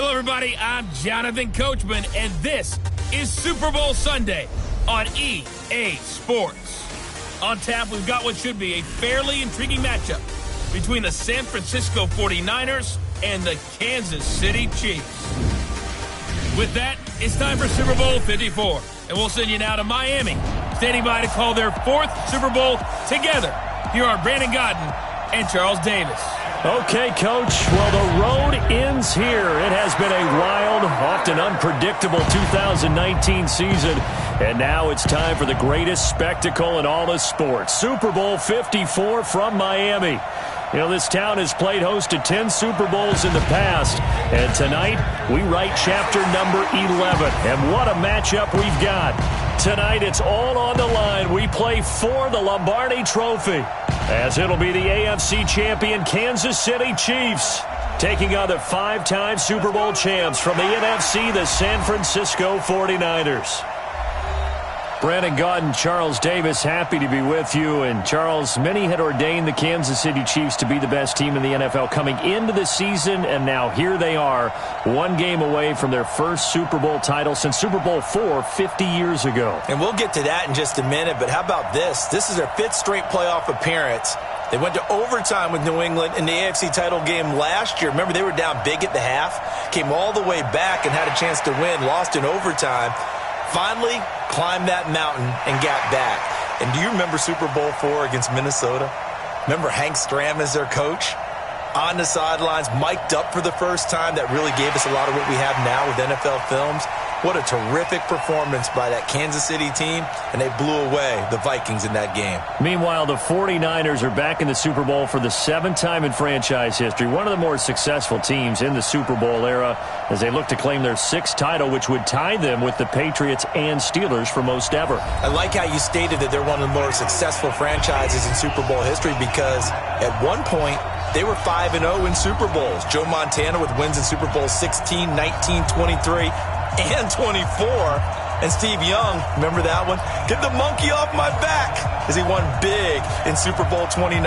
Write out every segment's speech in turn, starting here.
Hello, everybody. I'm Jonathan Coachman, and this is Super Bowl Sunday on EA Sports. On tap, we've got what should be a fairly intriguing matchup between the San Francisco 49ers and the Kansas City Chiefs. With that, it's time for Super Bowl 54, and we'll send you now to Miami, standing by to call their fourth Super Bowl together. Here are Brandon Godden and Charles Davis. Okay, Coach. Well, the road ends here. It has been a wild, often unpredictable 2019 season. And now it's time for the greatest spectacle in all of sports. Super Bowl 54 from Miami. You know, this town has played host to 10 Super Bowls in the past. And tonight, we write chapter number 11. And what a matchup we've got. Tonight, it's all on the line. We play for the Lombardi Trophy, as it'll be the AFC champion Kansas City Chiefs taking on the five-time Super Bowl champs from the NFC, the San Francisco 49ers. Brandon Godden, Charles Davis, happy to be with you. And Charles, many had ordained the Kansas City Chiefs to be the best team in the NFL coming into the season, and now here they are, one game away from their first Super Bowl title since Super Bowl IV 50 years ago. And we'll get to that in just a minute, but how about this? This is their fifth straight playoff appearance. They went to overtime with New England in the AFC title game last year. Remember, they were down big at the half, came all the way back and had a chance to win, lost in overtime. Finally climbed that mountain and got back. And do you remember Super Bowl IV against Minnesota? Remember Hank Stram as their coach? On the sidelines, mic'd up for the first time. That really gave us a lot of what we have now with NFL films. What a terrific performance by that Kansas City team, and they blew away the Vikings in that game. Meanwhile, the 49ers are back in the Super Bowl for the seventh time in franchise history, one of the more successful teams in the Super Bowl era, as they look to claim their sixth title, which would tie them with the Patriots and Steelers for most ever. I like how you stated that they're one of the more successful franchises in Super Bowl history, because at one point, they were 5-0 in Super Bowls. Joe Montana with wins in Super Bowl 16, 19, 23, and 24. And Steve Young, remember that one? Get the monkey off my back, as he won big in Super Bowl 29.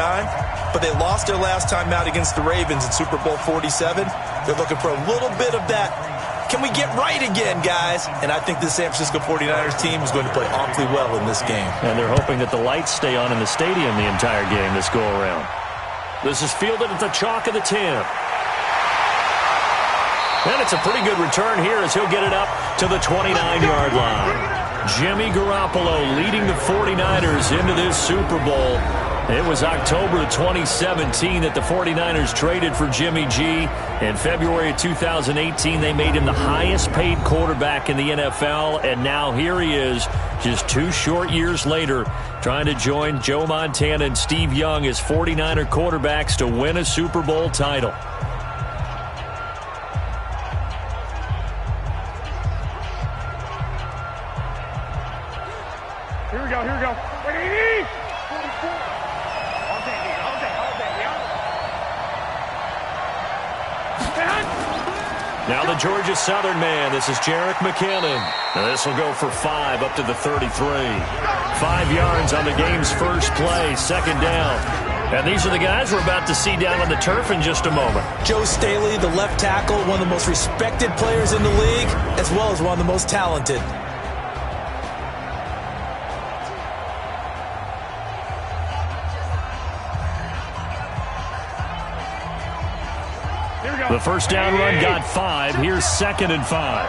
But they lost their last time out against the Ravens in Super Bowl 47. They're looking for a little bit of that. Can we get right again, guys? And I think the San Francisco 49ers team is going to play awfully well in this game. And they're hoping that the lights stay on in the stadium the entire game this go-around. This is fielded at the chalk of the 10. And it's a pretty good return here as he'll get it up to the 29-yard line. Jimmy Garoppolo leading the 49ers into this Super Bowl. It was October of 2017 that the 49ers traded for Jimmy G. In February of 2018, they made him the highest-paid quarterback in the NFL. And now here he is, just 2 short years later, trying to join Joe Montana and Steve Young as 49er quarterbacks to win a Super Bowl title. Here we go. Ready? Now the Georgia Southern man. This is Jerick McKinnon. Now this will go for 5 up to the 33. 5 yards on the game's first play, second down. And these are the guys we're about to see down on the turf in just a moment. Joe Staley, the left tackle, one of the most respected players in the league, as well as one of the most talented. The first down run got 5. Here's 2nd and 5.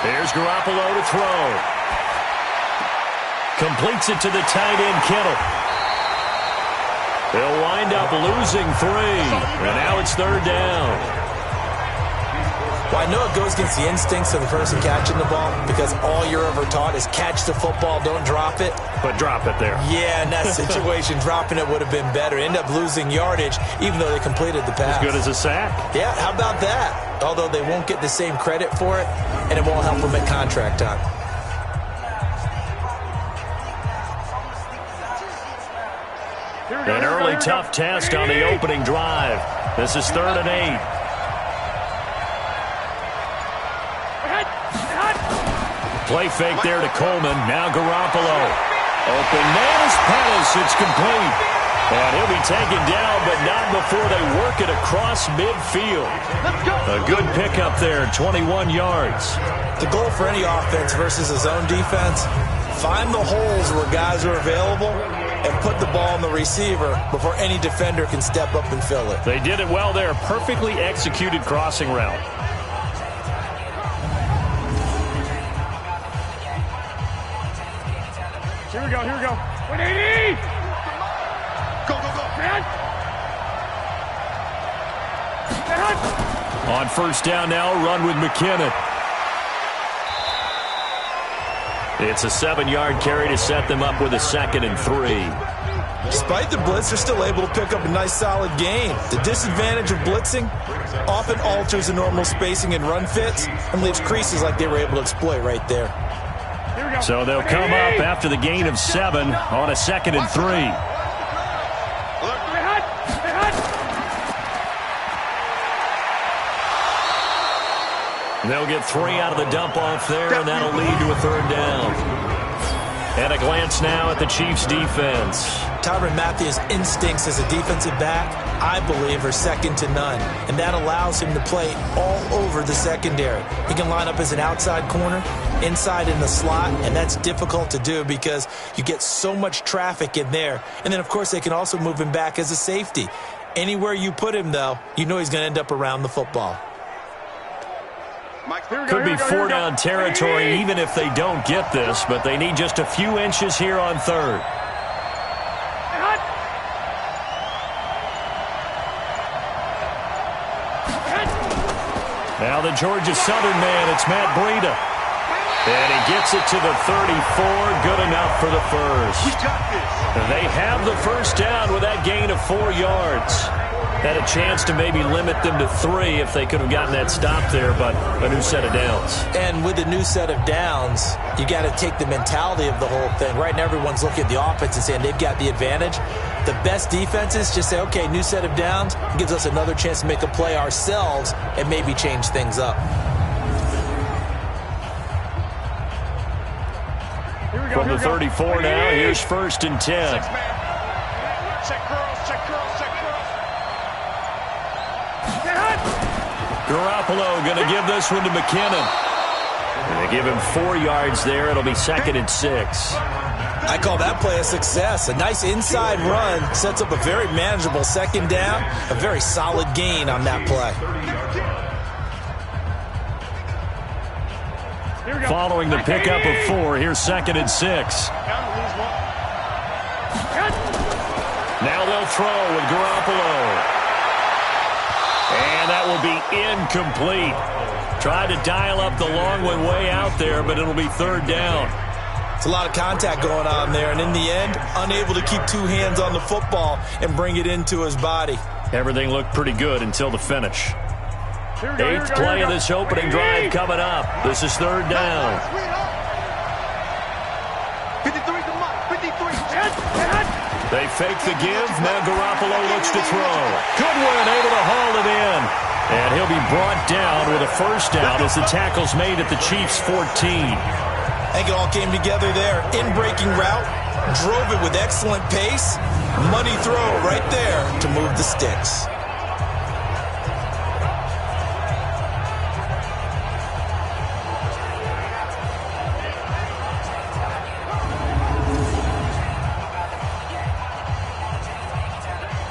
Here's Garoppolo to throw. Completes it to the tight end, Kittle. They'll wind up losing 3. And now it's 3rd down. Well, I know it goes against the instincts of the person catching the ball, because all you're ever taught is catch the football, don't drop it. But drop it there. Yeah, in that situation, dropping it would have been better. End up losing yardage, even though they completed the pass. As good as a sack. Yeah, how about that? Although they won't get the same credit for it, and it won't help them at contract time. An early tough test on the opening drive. This is 3rd and 8. Play fake there to Coleman. Now Garoppolo. Open man is Pettis. It's complete. And he'll be taken down, but not before they work it across midfield. A good pickup there, 21 yards. The goal for any offense versus a zone defense, find the holes where guys are available and put the ball on the receiver before any defender can step up and fill it. They did it well there. Perfectly executed crossing route. Here we go, here we go. 180! Go, go, go. Man! On first down now, run with McKinnon. It's a 7-yard carry to set them up with a 2nd and 3. Despite the blitz, they're still able to pick up a nice solid gain. The disadvantage of blitzing often alters the normal spacing and run fits and leaves creases like they were able to exploit right there. So they'll come up after the gain of 7 on a 2nd and 3. They'll get 3 out of the dump-off there, and that'll lead to a 3rd down. And a glance now at the Chiefs' defense. Tyrann Mathieu's instincts as a defensive back, I believe, are second to none. And that allows him to play all over the secondary. He can line up as an outside corner, inside in the slot, and that's difficult to do because you get so much traffic in there. And then, of course, they can also move him back as a safety. Anywhere you put him, though, you know he's going to end up around the football. Could be 4-down territory even if they don't get this, but they need just a few inches here on 3rd. Now the Georgia Southern man, it's Matt Breida. And he gets it to the 34, good enough for the first. They have the first down with that gain of 4 yards. Had a chance to maybe limit them to 3 if they could have gotten that stop there, but a new set of downs. And with a new set of downs, you got to take the mentality of the whole thing. Right now, everyone's looking at the offense and saying they've got the advantage. The best defenses just say, okay, new set of downs gives us another chance to make a play ourselves and maybe change things up. From the 34 now, here's 1st and 10. Garoppolo going to give this one to McKinnon. And they give him 4 yards there. It'll be 2nd and 6. I call that play a success. A nice inside run sets up a very manageable 2nd down. A very solid gain on that play. Following the pickup of 4, here's 2nd and 6. Now they'll throw with Garoppolo. And that will be incomplete. Tried to dial up the long one way out there, but it'll be 3rd down. It's a lot of contact going on there, and in the end, unable to keep 2 hands on the football and bring it into his body. Everything looked pretty good until the finish. 8th play of this opening drive coming up. This is 3rd down. 53. They fake the give. Now Garoppolo looks to throw. Goodwin able to haul it in. And he'll be brought down with a 1st down as the tackle's made at the Chiefs' 14. I think it all came together there. In-breaking route, drove it with excellent pace. Money throw right there to move the sticks.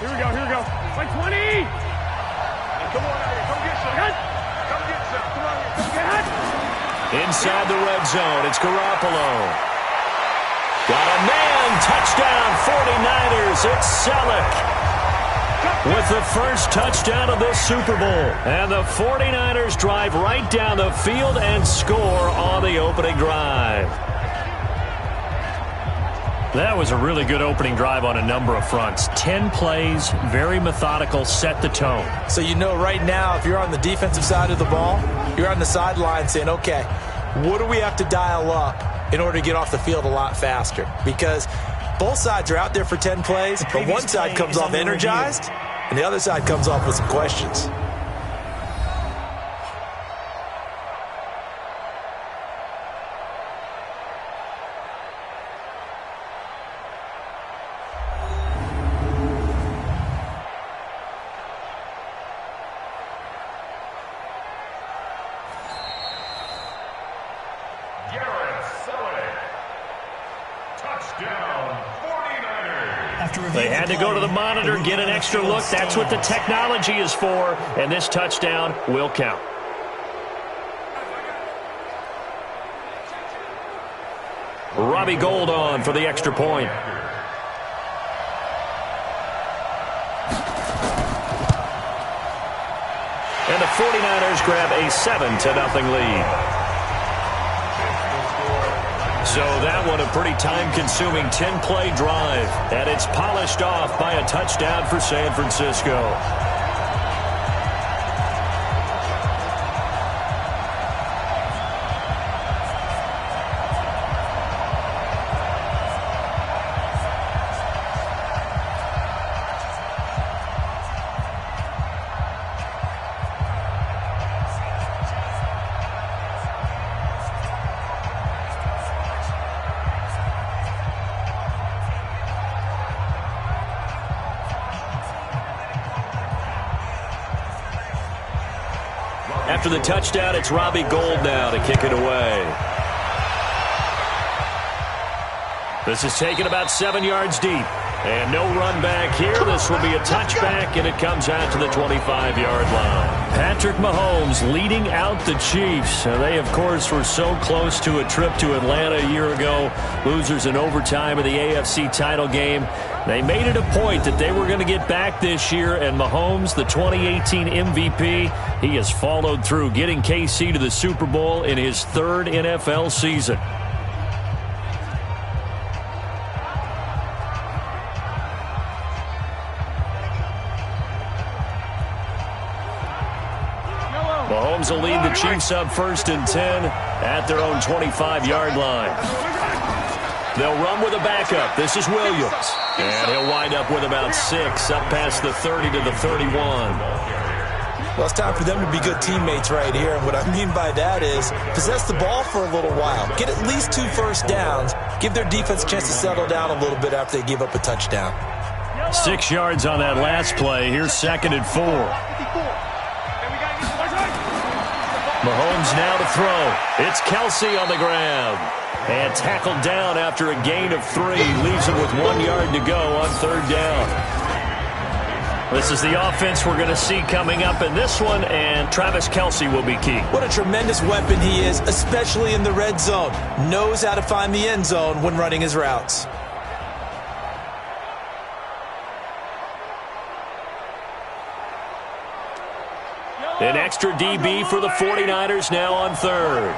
Here we go. Like 20! Come on out here. Come get some. Come get some. Come on here. Come get it. Inside the red zone, it's Garoppolo. Got a man. Touchdown, 49ers. It's Selleck with the first touchdown of this Super Bowl. And the 49ers drive right down the field and score on the opening drive. That was a really good opening drive on a number of fronts. 10 plays, very methodical, set the tone. So you know right now, if you're on the defensive side of the ball, you're on the sideline saying, okay, what do we have to dial up in order to get off the field a lot faster? Because both sides are out there for 10 plays, but one side comes off energized, and the other side comes off with some questions. Touchdown, 49ers. They had to go to the monitor, get an extra look. That's what the technology is for, and this touchdown will count. Robbie Gould on for the extra point. And the 49ers grab a 7-0 lead. So that one a pretty time-consuming 10-play drive, and it's polished off by a touchdown for San Francisco. After the touchdown, it's Robbie Gould now to kick it away. This is taken about 7 yards deep. And no run back here. This will be a touchback, and it comes out to the 25-yard line. Patrick Mahomes leading out the Chiefs. They, of course, were so close to a trip to Atlanta a year ago. Losers in overtime of the AFC title game. They made it a point that they were going to get back this year, and Mahomes, the 2018 MVP, he has followed through, getting KC to the Super Bowl in his third NFL season. Mahomes will lead the Chiefs up 1st and 10 at their own 25-yard line. They'll run with a backup. This is Williams. And he'll wind up with about 6 up past the 30 to the 31. Well, it's time for them to be good teammates right here. And what I mean by that is possess the ball for a little while. Get at least 2 first downs. Give their defense a chance to settle down a little bit after they give up a touchdown. 6 yards on that last play. Here's 2nd and 4. Mahomes now to throw. It's Kelsey on the ground. And tackled down after a gain of 3. Leaves him with 1 yard to go on 3rd down. This is the offense we're going to see coming up in this one, and Travis Kelsey will be key. What a tremendous weapon he is, especially in the red zone. Knows how to find the end zone when running his routes. An extra DB for the 49ers now on 3rd.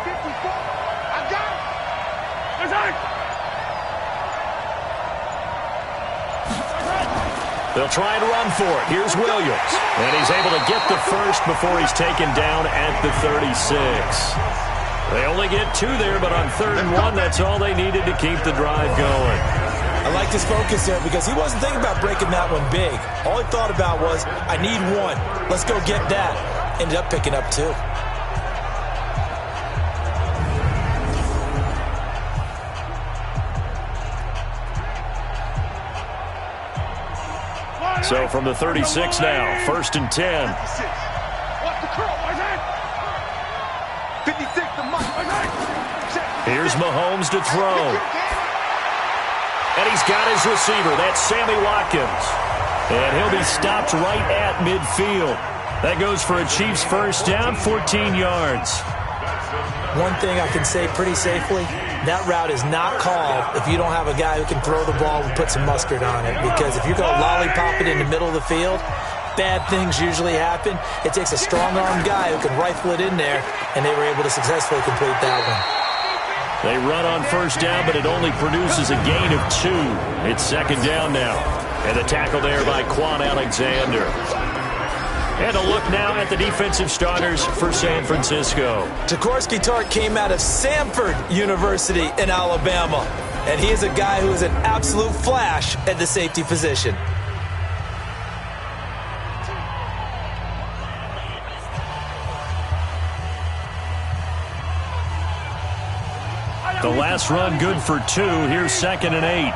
They'll try and run for it. Here's Williams. And he's able to get the first before he's taken down at the 36. They only get 2 there, but on 3rd and 1, that's all they needed to keep the drive going. I like his focus there because he wasn't thinking about breaking that one big. All he thought about was, I need 1. Let's go get that. Ended up picking up 2. So from the 36 now, 1st and 10. Here's Mahomes to throw. And he's got his receiver. That's Sammy Watkins. And he'll be stopped right at midfield. That goes for a Chiefs first down, 14 yards. One thing I can say pretty safely, that route is not called if you don't have a guy who can throw the ball and put some mustard on it. Because if you're going to lollipop it in the middle of the field, bad things usually happen. It takes a strong-armed guy who can rifle it in there, and they were able to successfully complete that one. They run on first down, but it only produces a gain of 2. It's 2nd down now. And the tackle there by Quan Alexander. And a look now at the defensive starters for San Francisco. Jaworski Tartt came out of Samford University in Alabama. And he is a guy who is an absolute flash at the safety position. The last run good for 2. Here's 2nd and 8.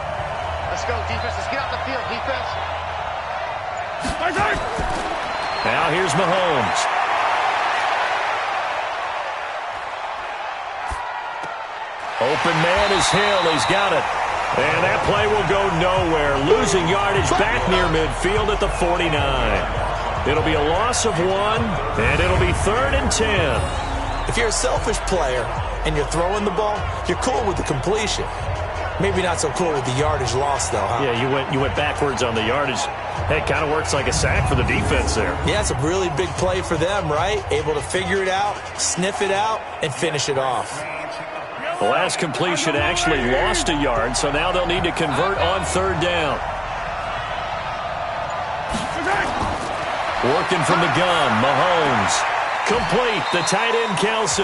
Let's go, defense. Let's get out the field, defense. Now here's Mahomes. Open man is Hill. He's got it. And that play will go nowhere. Losing yardage back near midfield at the 49. It'll be a loss of 1, and it'll be 3rd and 10. If you're a selfish player and you're throwing the ball, you're cool with the completion. Maybe not so cool with the yardage loss, though, huh? Yeah, you went backwards on the yardage. Hey, it kind of works like a sack for the defense there. Yeah, it's a really big play for them, right? Able to figure it out, sniff it out, and finish it off. The last completion actually lost a yard, so now they'll need to convert on 3rd down. Working from the gun, Mahomes. Complete, the tight end, Kelsey.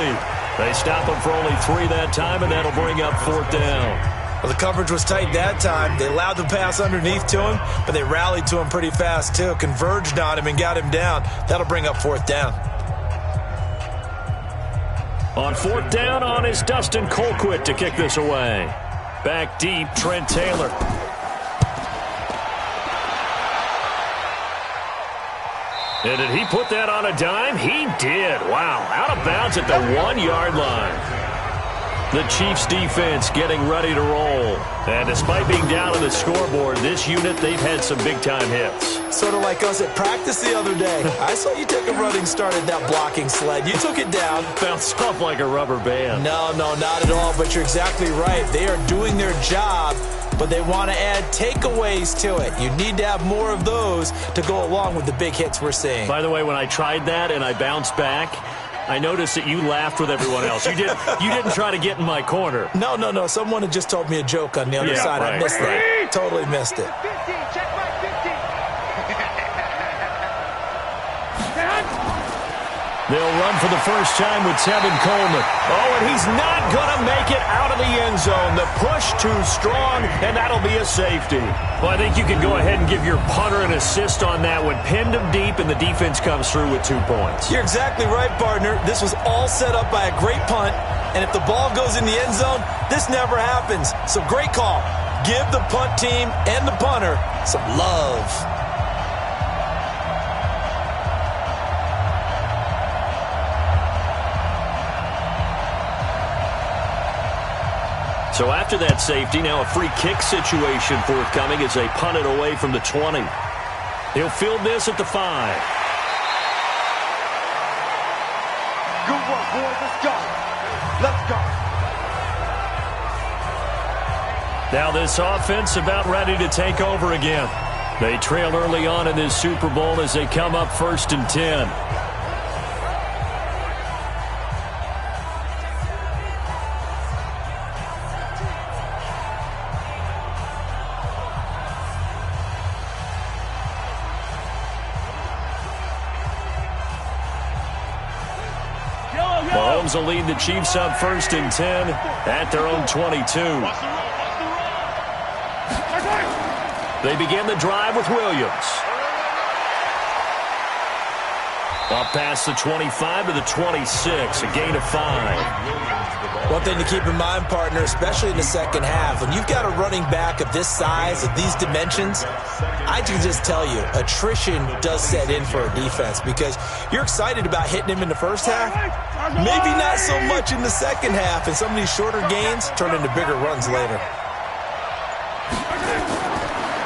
They stop him for only 3 that time, and that'll bring up 4th down. Well, the coverage was tight that time. They allowed the pass underneath to him, but they rallied to him pretty fast, too. Converged on him and got him down. That'll bring up 4th down. On 4th down on is Dustin Colquitt to kick this away. Back deep, Trent Taylor. And did he put that on a dime? He did. Wow. Out of bounds at the 1-yard line. The Chiefs defense getting ready to roll. And despite being down on the scoreboard, this unit, they've had some big-time hits. Sort of like us at practice the other day. I saw you take a running start at that blocking sled. You took it down. Bounced off like a rubber band. No, not at all, but you're exactly right. They are doing their job, but they want to add takeaways to it. You need to have more of those to go along with the big hits we're seeing. By the way, when I tried that and I bounced back, I noticed that you laughed with everyone else. You didn't try to get in my corner. No. Someone had just told me a joke on the other side. Right. I missed that. Totally missed it. 15, check my 15. They'll run for the first time with Tevin Coleman. Oh, and he's not going to make it out of the end zone. The push too strong, and that'll be a safety. Well, I think you can go ahead and give your punter an assist on that one. Pinned him deep, and the defense comes through with 2 points. You're exactly right, partner. This was all set up by a great punt, and if the ball goes in the end zone, this never happens. So great call. Give the punt team and the punter some love. So after that safety, now a free kick situation forthcoming as they punt it away from the 20. He'll field this at the 5. Good work, boys. Let's go. Let's go. Now this offense about ready to take over again. They trail early on in this Super Bowl as they come up 1st and 10. Mahomes will lead the Chiefs up 1st and 10 at their own 22. They begin the drive with Williams. Up past the 25 to the 26, a gain of 5. One thing to keep in mind, partner, especially in the second half, when you've got a running back of this size, of these dimensions, I can just tell you, attrition does set in for a defense because you're excited about hitting him in the first half, maybe not so much in the second half, and some of these shorter gains turn into bigger runs later.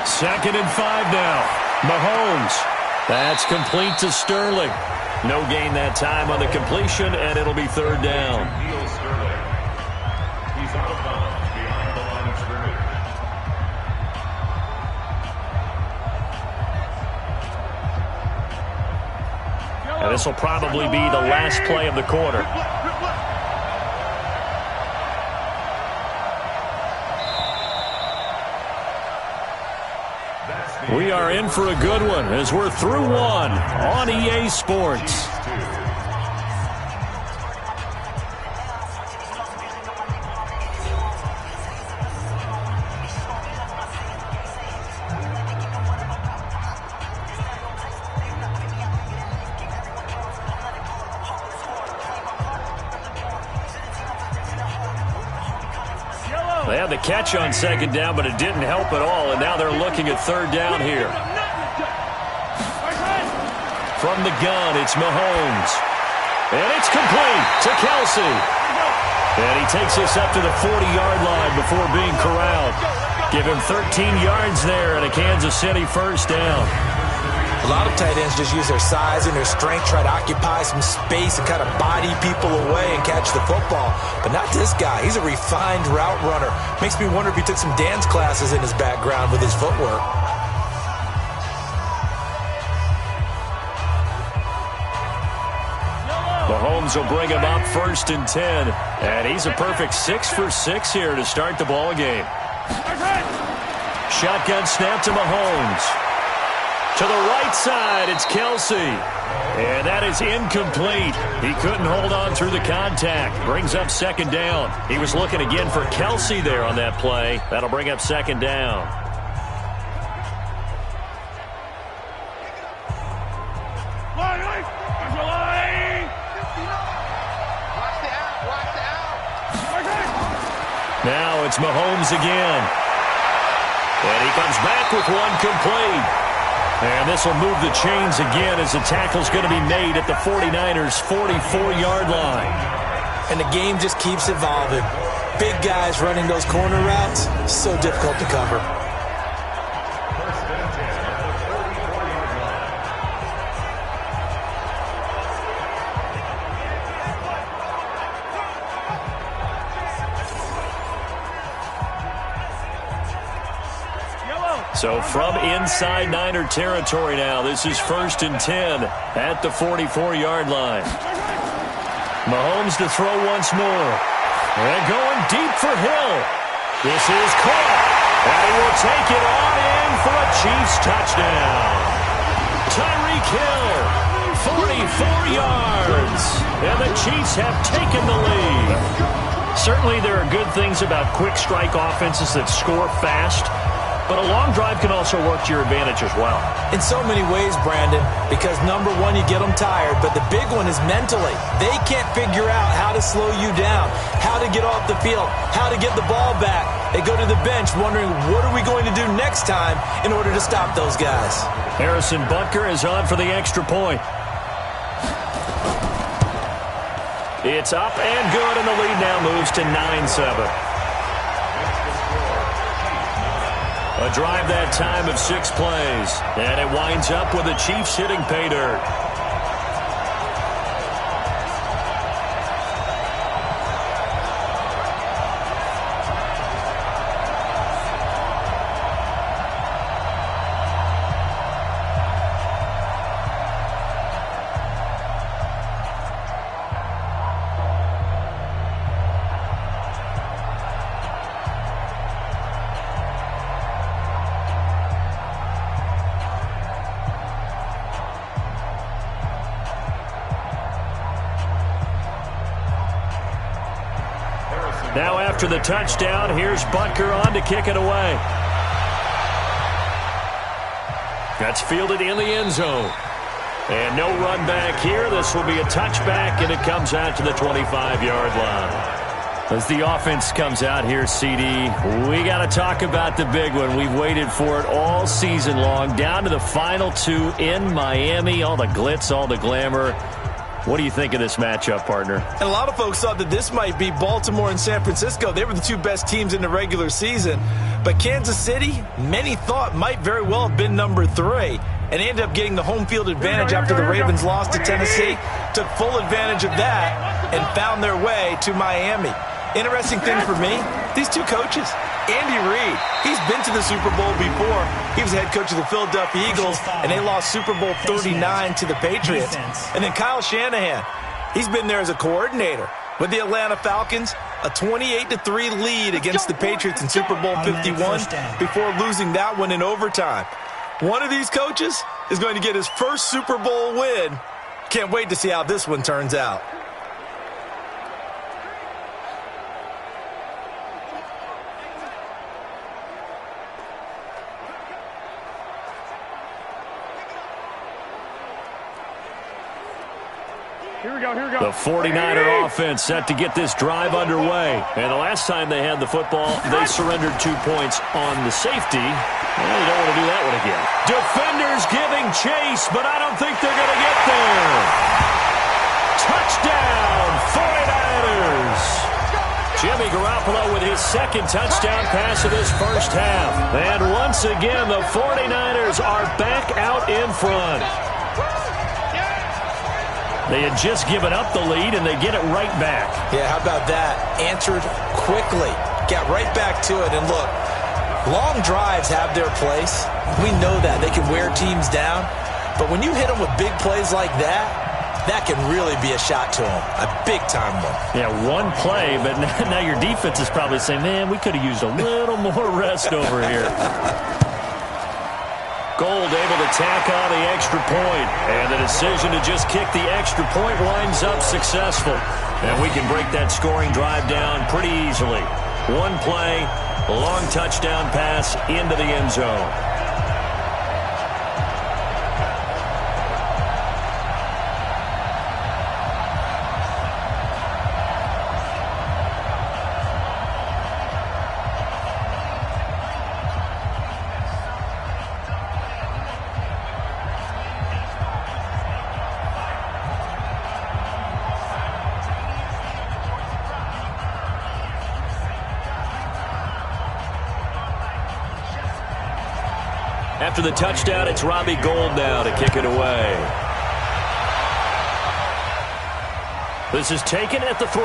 2nd and 5 now. Mahomes. That's complete to Sterling. No gain that time on the completion, and it'll be 3rd down. He's out of bounds behind the line of scrimmage. And this will probably be the last play of the quarter. We are in for a good one as we're through one on EA Sports. They had the catch on 2nd down, but it didn't help at all, and now they're looking at 3rd down here. From the gun, it's Mahomes. And it's complete to Kelsey. And he takes this up to the 40-yard line before being corralled. Give him 13 yards there and a Kansas City first down. A lot of tight ends just use their size and their strength, try to occupy some space and kind of body people away and catch the football. But not this guy. He's a refined route runner. Makes me wonder if he took some dance classes in his background with his footwork. Mahomes will bring him up first and 10. And he's a perfect 6 for 6 here to start the ball game. Shotgun snap to Mahomes. To the right side, it's Kelsey. And that is incomplete. He couldn't hold on through the contact. Brings up second down. He was looking again for Kelsey there on that play. That'll bring up second down. Now it's Mahomes again. And he comes back with one complete. And this will move the chains again as the tackle's going to be made at the 49ers' 44-yard line. And the game just keeps evolving. Big guys running those corner routes, so difficult to cover. So from inside Niner territory now, this is first and 10 at the 44-yard line. Mahomes to throw once more. And going deep for Hill. This is caught. And he will take it on in for a Chiefs touchdown. Tyreek Hill, 44 yards. And the Chiefs have taken the lead. Certainly there are good things about quick strike offenses that score fast. But a long drive can also work to your advantage as well. In so many ways, Brandon, because number one, you get them tired, but the big one is mentally. They can't figure out how to slow you down, how to get off the field, how to get the ball back. They go to the bench wondering, what are we going to do next time in order to stop those guys? Harrison Butker is on for the extra point. It's up and good, and the lead now moves to 9-7. A drive that time of 6 plays. And it winds up with the Chiefs hitting pay dirt. Now after the touchdown, here's Butker on to kick it away. That's fielded in the end zone. And no run back here. This will be a touchback, and it comes out to the 25-yard line. As the offense comes out here, CD, we got to talk about the big one. We've waited for it all season long, down to the final 2 in Miami. All the glitz, all the glamour. What do you think of this matchup, partner? And a lot of folks thought that this might be Baltimore and San Francisco. They were the 2 best teams in the regular season. But Kansas City, many thought might very well have been number 3. And they ended up getting the home field advantage after the Ravens lost to Tennessee. Took full advantage of that and found their way to Miami. Interesting thing for me, these 2 coaches. Andy Reid, he's been to the Super Bowl before. He was head coach of the Philadelphia Eagles, and they lost Super Bowl 39 to the Patriots. And then Kyle Shanahan, he's been there as a coordinator with the Atlanta Falcons, a 28-3 lead against the Patriots in Super Bowl 51 before losing that one in overtime. One of these coaches is going to get his first Super Bowl win. Can't wait to see how this one turns out. The 49er offense set to get this drive underway. And the last time they had the football, they surrendered 2 points on the safety. Well, you don't want to do that one again. Defenders giving chase, but I don't think they're going to get there. Touchdown, 49ers. Jimmy Garoppolo with his second touchdown pass of this first half. And once again, the 49ers are back out in front. They had just given up the lead, and they get it right back. Yeah, how about that? Answered quickly. Got right back to it. And look, long drives have their place. We know that. They can wear teams down. But when you hit them with big plays like that, that can really be a shot to them. A big-time one. Yeah, one play, but now your defense is probably saying, man, we could have used a little more rest over here. Gold able to tack on the extra point, and the decision to just kick the extra point winds up successful. And we can break that scoring drive down pretty easily. One play, a long touchdown pass into the end zone. After the touchdown, it's Robbie Gould now to kick it away. This is taken at the 3.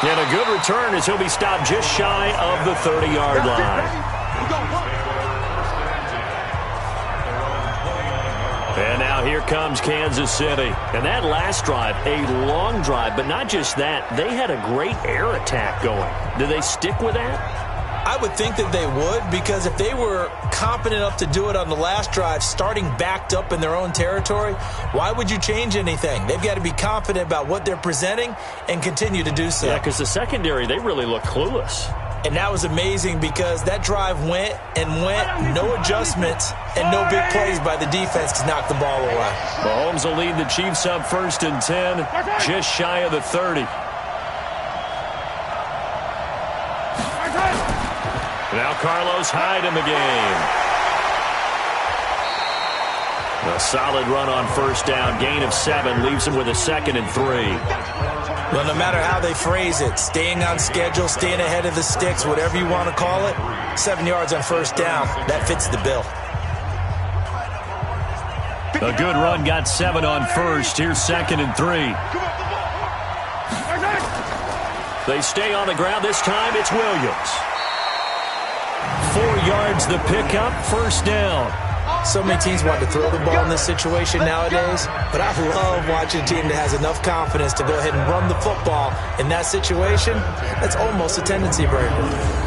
And a good return as he'll be stopped just shy of the 30-yard line. And now here comes Kansas City. And that last drive, a long drive, but not just that. They had a great air attack going. Do they stick with that? I would think that they would, because if they were competent enough to do it on the last drive, starting backed up in their own territory, why would you change anything? They've got to be confident about what they're presenting and continue to do so. Yeah, because the secondary, they really look clueless. And that was amazing because that drive went and went, no adjustments and no big plays by the defense to knock the ball away. Mahomes will lead the Chiefs up 1st and 10, just shy of the 30. Now Carlos Hyde in the game. A solid run on first down. Gain of 7 leaves him with a 2nd and 3. Well, no matter how they phrase it, staying on schedule, staying ahead of the sticks, whatever you want to call it, 7 yards on first down, that fits the bill. A good run got 7 on first. Here's 2nd and 3. They stay on the ground. This time it's Williams. 4 yards the pickup, first down. So many teams want to throw the ball in this situation nowadays, but I love watching a team that has enough confidence to go ahead and run the football in that situation. That's almost a tendency breaker.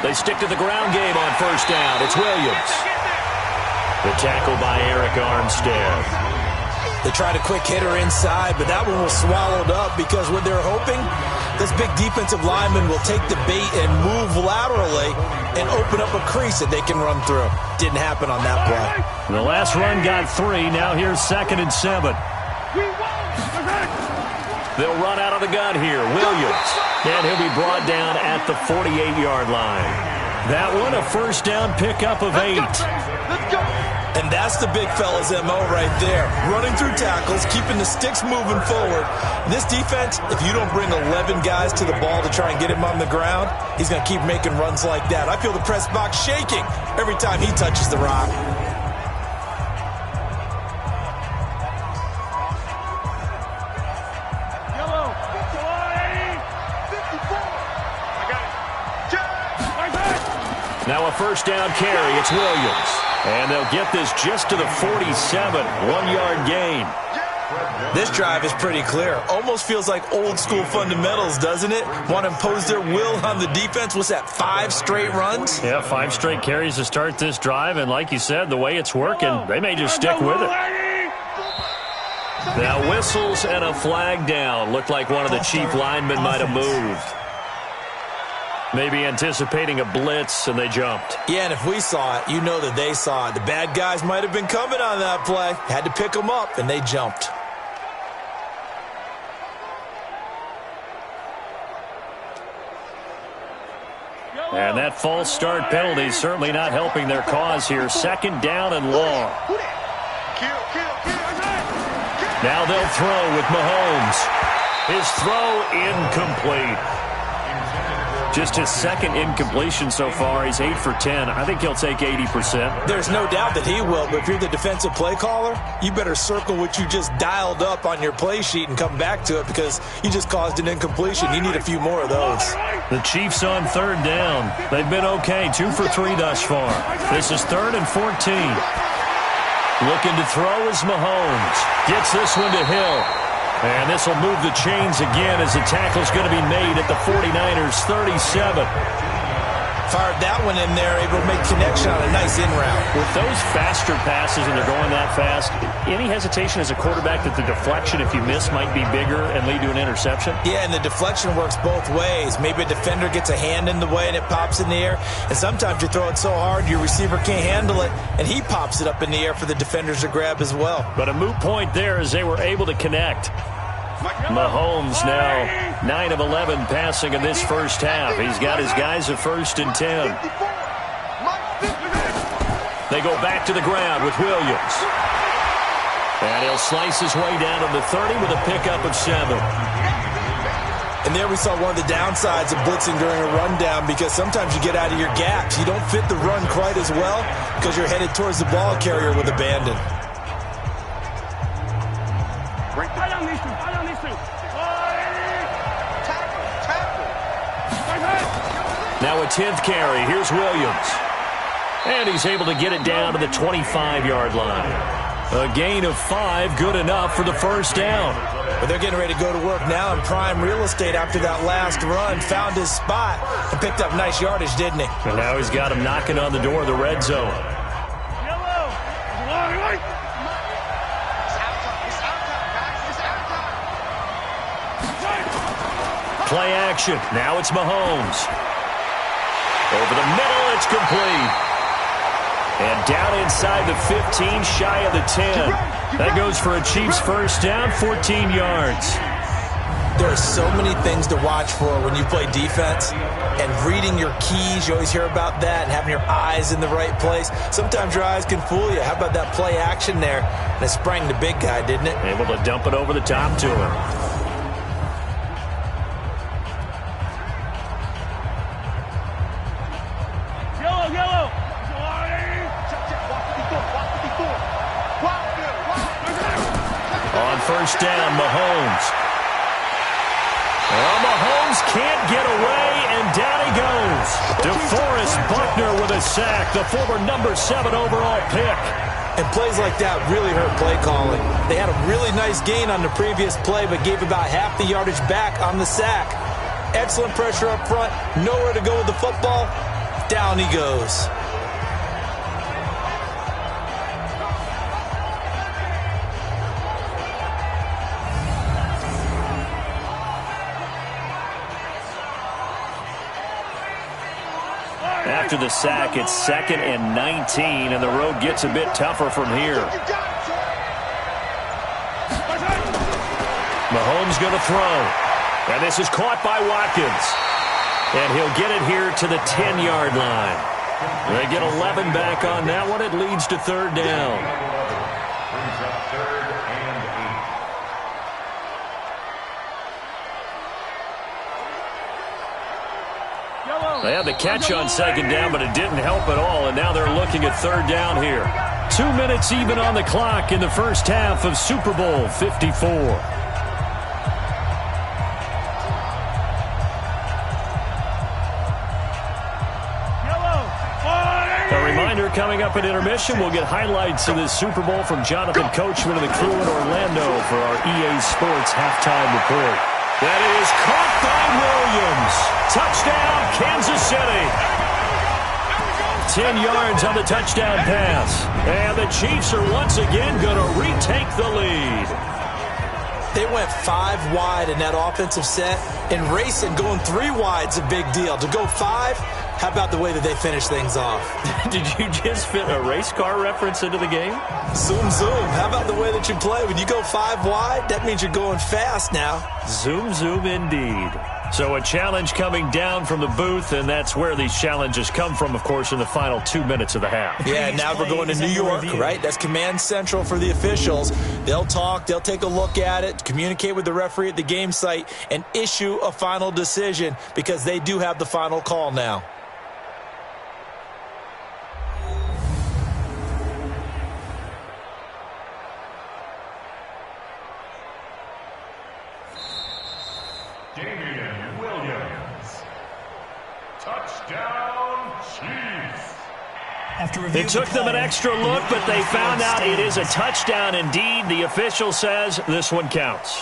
They stick to the ground game on first down. It's Williams. The tackle by Eric Armstead. They tried a quick hitter inside, but that one was swallowed up because what they're hoping, this big defensive lineman will take the bait and move laterally and open up a crease that they can run through. Didn't happen on that play. The last run got 3. Now here's 2nd and 7. They'll run out of the gun here. Williams. And he'll be brought down at the 48-yard line. That one, a first down pickup of 8. And that's the big fella's MO right there. Running through tackles, keeping the sticks moving forward. This defense, if you don't bring 11 guys to the ball to try and get him on the ground, he's going to keep making runs like that. I feel the press box shaking every time he touches the rock. Now a first down carry. It's Williams. And they'll get this just to the 47. 1-yard gain. This drive is pretty clear. Almost feels like old school fundamentals, doesn't it? Want to impose their will on the defense. What's that, 5 straight runs? Yeah, 5 straight carries to start this drive. And like you said, the way it's working, they may just stick with it. Now whistles and a flag down. Looked like one of the Chief linemen might have moved. Maybe anticipating a blitz, and they jumped. Yeah, and if we saw it, you know that they saw it. The bad guys might have been coming on that play. Had to pick them up, and they jumped. And that false start penalty is certainly not helping their cause here. Second down and long. Now they'll throw with Mahomes. His throw incomplete. Just his second incompletion so far. He's 8 for 10. I think he'll take 80%. There's no doubt that he will, but if you're the defensive play caller, you better circle what you just dialed up on your play sheet and come back to it because you just caused an incompletion. You need a few more of those. The Chiefs on third down. They've been okay, 2 for 3 thus far. This is 3rd and 14. Looking to throw is Mahomes. Gets this one to Hill. And this will move the chains again as the tackle's going to be made at the 49ers 37. Fired that one in there, able to make connection on a nice in route. With those faster passes and they're going that fast, any hesitation as a quarterback that the deflection, if you miss, might be bigger and lead to an interception? Yeah, and the deflection works both ways. Maybe a defender gets a hand in the way and it pops in the air. And sometimes you throw it so hard your receiver can't handle it, and he pops it up in the air for the defenders to grab as well. But a moot point there as they were able to connect. Mahomes now 9 of 11 passing in this first half. He's got his guys at 1st and 10. They go back to the ground with Williams. And he'll slice his way down to the 30 with a pickup of 7. And there we saw one of the downsides of blitzing during a rundown because sometimes you get out of your gaps. You don't fit the run quite as well because you're headed towards the ball carrier with abandon. Now a 10th carry. Here's Williams. And he's able to get it down to the 25-yard line. A gain of 5, good enough for the first down. But they're getting ready to go to work now in prime real estate after that last run. Found his spot and picked up nice yardage, didn't he? And now he's got him knocking on the door of the red zone. Play action. Now it's Mahomes. Over the middle, it's complete. And down inside the 15, shy of the 10. That goes for a Chiefs first down, 14 yards. There are so many things to watch for when you play defense. And reading your keys, you always hear about that, and having your eyes in the right place. Sometimes your eyes can fool you. How about that play action there? And it sprang the big guy, didn't it? Able to dump it over the top to him. First down, Mahomes. Well, Mahomes can't get away, and down he goes. DeForest Buckner with a sack, the former number 7 overall pick. And plays like that really hurt play calling. They had a really nice gain on the previous play, but gave about half the yardage back on the sack. Excellent pressure up front, nowhere to go with the football. Down he goes. After the sack, it's 2nd and 19, and the road gets a bit tougher from here. Mahomes going to throw. And this is caught by Watkins. And he'll get it here to the 10-yard line. They get 11 back on that one. It leads to 3rd down. They had the catch on 2nd down, but it didn't help at all, and now they're looking at 3rd down here. 2 minutes even on the clock in the first half of Super Bowl 54. A reminder, coming up at intermission, we'll get highlights of this Super Bowl from Jonathan Coachman and the crew in Orlando for our EA Sports halftime report. That is caught by Williams. Touchdown, Kansas City. 10 yards on the touchdown pass. And the Chiefs are once again going to retake the lead. They went 5 wide in that offensive set, and racing going 3 wide's a big deal. To go 5, how about the way that they finish things off? Did you just fit a race car reference into the game? Zoom, zoom. How about the way that you play? When you go 5 wide, that means you're going fast now. Zoom, zoom indeed. So a challenge coming down from the booth, and that's where these challenges come from, of course, in the final 2 minutes of the half. Yeah, now we're going to New York, right? That's command central for the officials. They'll talk, they'll take a look at it, communicate with the referee at the game site, and issue a final decision because they do have the final call now. Touchdown, Chiefs. It took them an extra look, but they found out it is a touchdown indeed. The official says this one counts.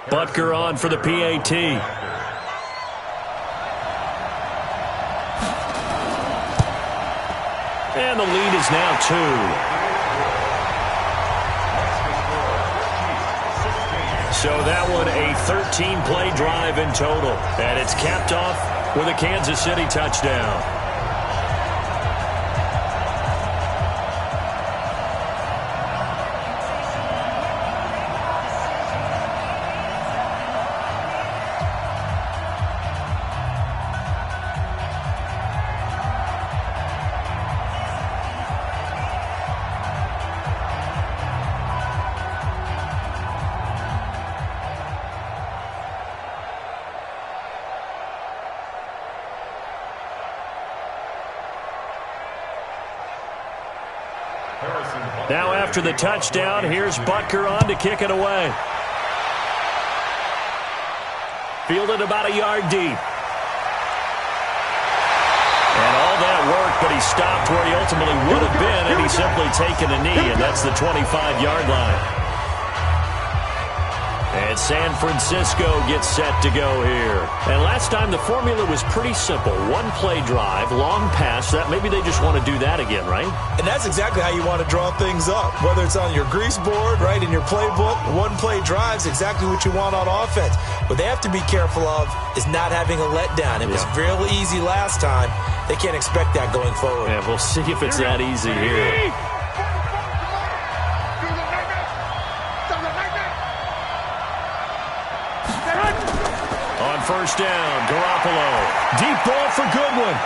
Butker on for the PAT. And the lead is now 2. So that one a 13-play drive in total. And it's capped off with a Kansas City touchdown. Now after the touchdown, here's Butker on to kick it away. Fielded about a yard deep. And all that work, but he stopped where he ultimately would have been, and he's simply taken a knee, and that's the 25-yard line. And San Francisco gets set to go here. And last time the formula was pretty simple. 1-play drive, long pass. That maybe they just want to do that again, right? And that's exactly how you want to draw things up. Whether it's on your grease board, right, in your playbook, 1-play drive's exactly what you want on offense. What they have to be careful of is not having a letdown. It was real easy last time. They can't expect that going forward. Yeah, we'll see if it's that easy here. First down, Garoppolo. Deep ball for Goodwin.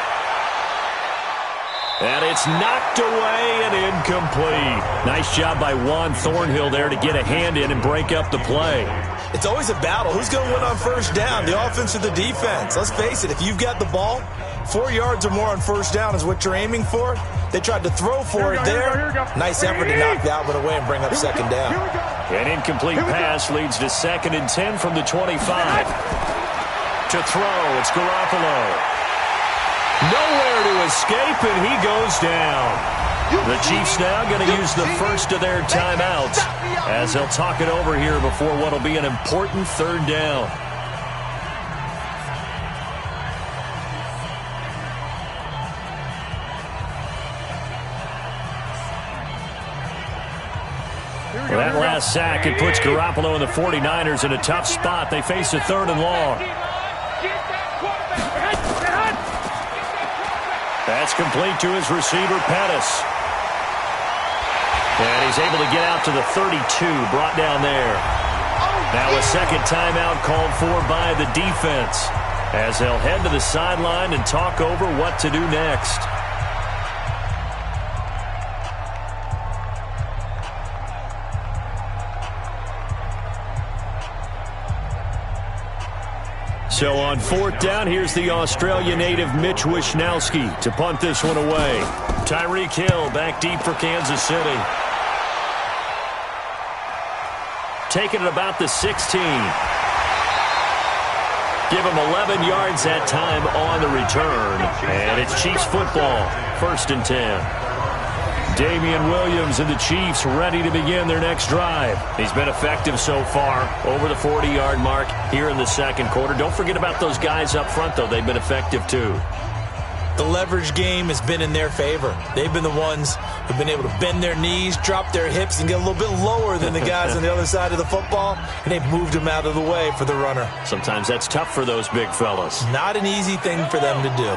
And it's knocked away and incomplete. Nice job by Juan Thornhill there to get a hand in and break up the play. It's always a battle. Who's going to win on first down, the offense or the defense? Let's face it, if you've got the ball, 4 yards or more on first down is what you're aiming for. They tried to throw for it there. Nice effort to knock that one away and bring up second down. An incomplete pass leads to 2nd and 10 from the 25. To throw, it's Garoppolo. Nowhere to escape, and he goes down. The Chiefs now going to use the first of their timeouts as they'll talk it over here before what will be an important 3rd down. Well, that last sack, it puts Garoppolo and the 49ers in a tough spot. They face a 3rd and long. That's complete to his receiver, Pettis. And he's able to get out to the 32, brought down there. Now a second timeout called for by the defense as they'll head to the sideline and talk over what to do next. So on 4th down, here's the Australia native Mitch Wishnowsky to punt this one away. Tyreek Hill back deep for Kansas City. Taking it about the 16. Give him 11 yards that time on the return. And it's Chiefs football, 1st and 10. Damian Williams and the Chiefs ready to begin their next drive. He's been effective so far, over the 40-yard mark here in the 2nd quarter. Don't forget about those guys up front, though. They've been effective, too. The leverage game has been in their favor. They've been the ones who've been able to bend their knees, drop their hips, and get a little bit lower than the guys on the other side of the football, and they've moved them out of the way for the runner. Sometimes that's tough for those big fellas. Not an easy thing for them to do.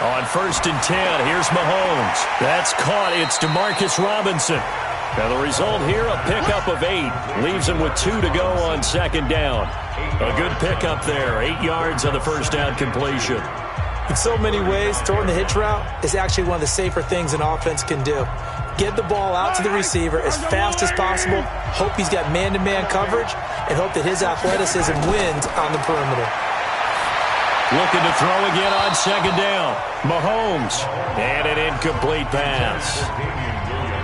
On 1st and 10, here's Mahomes. That's caught. It's Demarcus Robinson. Now the result here, a pickup of 8. Leaves him with 2 to go on 2nd down. A good pickup there. 8 yards on the first down completion. In so many ways, throwing the hitch route is actually one of the safer things an offense can do. Get the ball out to the receiver as fast as possible, hope he's got man-to-man coverage, and hope that his athleticism wins on the perimeter. Looking to throw again on 2nd down. Mahomes. And an incomplete pass.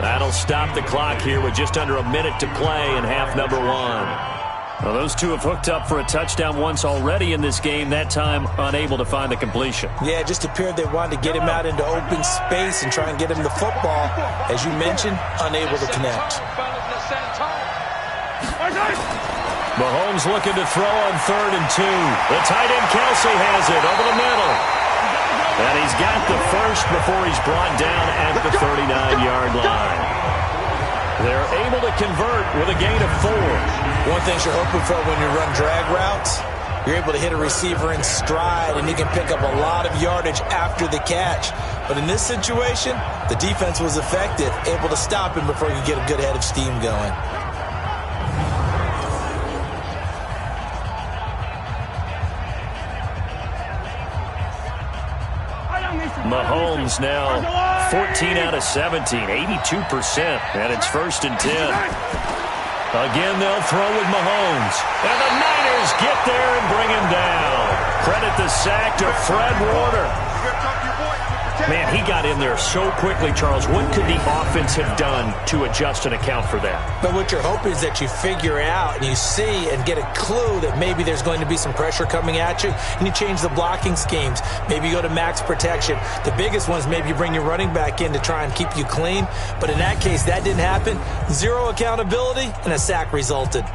That'll stop the clock here with just under a minute to play in half number 1. Well, those two have hooked up for a touchdown once already in this game, that time unable to find the completion. Yeah, it just appeared they wanted to get him out into open space and try and get him the football. As you mentioned, unable to connect. Mahomes looking to throw on 3rd and 2. The tight end Kelsey has it over the middle. And he's got the first before he's brought down at the 39-yard line. They're able to convert with a gain of 4. One thing you're hoping for when you run drag routes, you're able to hit a receiver in stride, and he can pick up a lot of yardage after the catch. But in this situation, the defense was effective, able to stop him before he could get a good head of steam going. Mahomes now 14 out of 17, 82%, and it's 1st and 10. Again, they'll throw with Mahomes. And the Niners get there and bring him down. Credit the sack to Fred Warner. Man, he got in there so quickly, Charles. What could the offense have done to adjust and account for that? But what you're hoping is that you figure out and you see and get a clue that maybe there's going to be some pressure coming at you, and you change the blocking schemes. Maybe you go to max protection. The biggest one is maybe you bring your running back in to try and keep you clean. But in that case, that didn't happen. 0 accountability, and a sack resulted.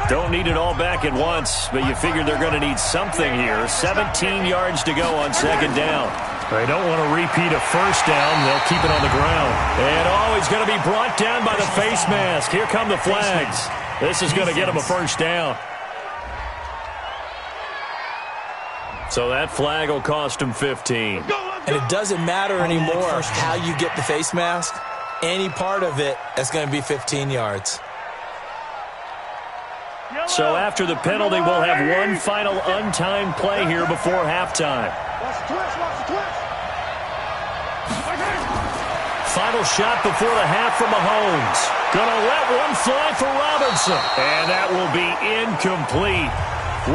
Don't need it all back at once, but you figure they're going to need something here. 17 yards to go on 2nd down. They don't want to repeat a first down. They'll keep it on the ground. And he's going to be brought down by the face mask. Here come the flags. This is going to get him a first down. So that flag will cost him 15. And it doesn't matter anymore how you get the face mask. Any part of it is going to be 15 yards. So after the penalty, we'll have one final untimed play here before halftime. Final shot before the half from Mahomes. Gonna let one fly for Robinson. And that will be incomplete.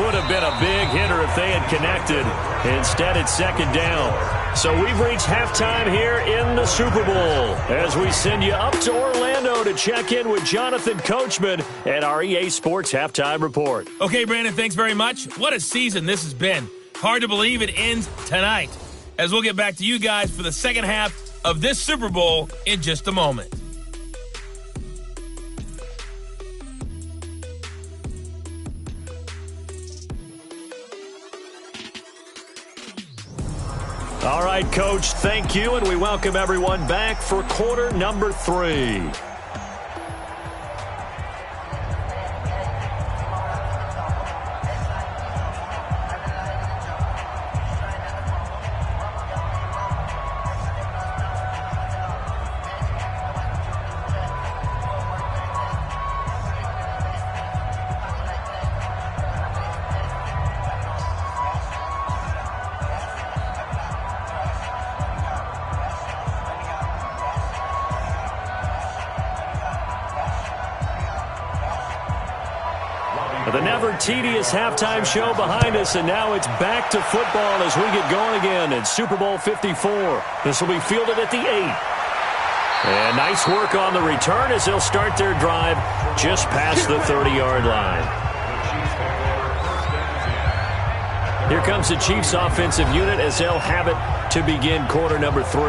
Would have been a big hitter if they had connected. Instead, it's 2nd down. So we've reached halftime here in the Super Bowl as we send you up to Orlando to check in with Jonathan Coachman at our EA Sports Halftime Report. Okay, Brandon, thanks very much. What a season this has been. Hard to believe it ends tonight, as we'll get back to you guys for the second half of this Super Bowl in just a moment. All right, Coach, thank you, and we welcome everyone back for quarter number 3. The never-tedious halftime show behind us, and now it's back to football as we get going again in Super Bowl 54. This will be fielded at the 8. And nice work on the return as they'll start their drive just past the 30-yard line. Here comes the Chiefs offensive unit as they'll have it to begin quarter number 3.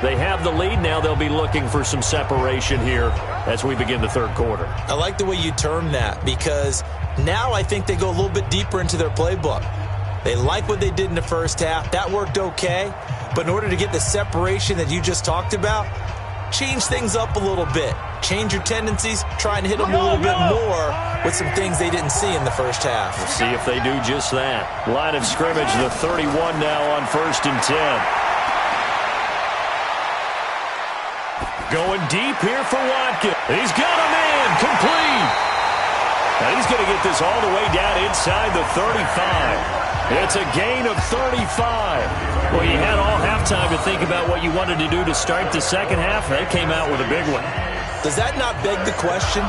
They have the lead. Now they'll be looking for some separation here as we begin the third quarter. I like the way you term that, because now I think they go a little bit deeper into their playbook. They like what they did in the first half. That worked okay. But in order to get the separation that you just talked about, change things up a little bit. Change your tendencies. Try and hit them a little bit more with some things they didn't see in the first half. We'll see if they do just that. Line of scrimmage, the 31 now on 1st and 10. Going deep here for Watkins. He's got a man complete. Now he's going to get this all the way down inside the 35. It's a gain of 35. Well, you had all halftime to think about what you wanted to do to start the second half. They came out with a big one. Does that not beg the question?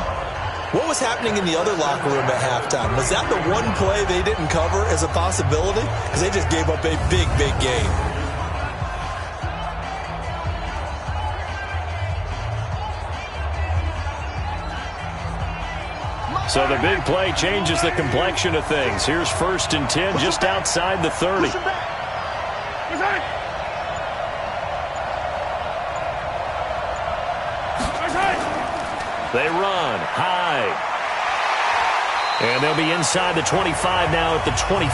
What was happening in the other locker room at halftime? Was that the one play they didn't cover as a possibility? Because they just gave up a big, big gain. So the big play changes the complexion of things. Here's 1st and 10 just outside the 30. They run high. And they'll be inside the 25 now at the 24.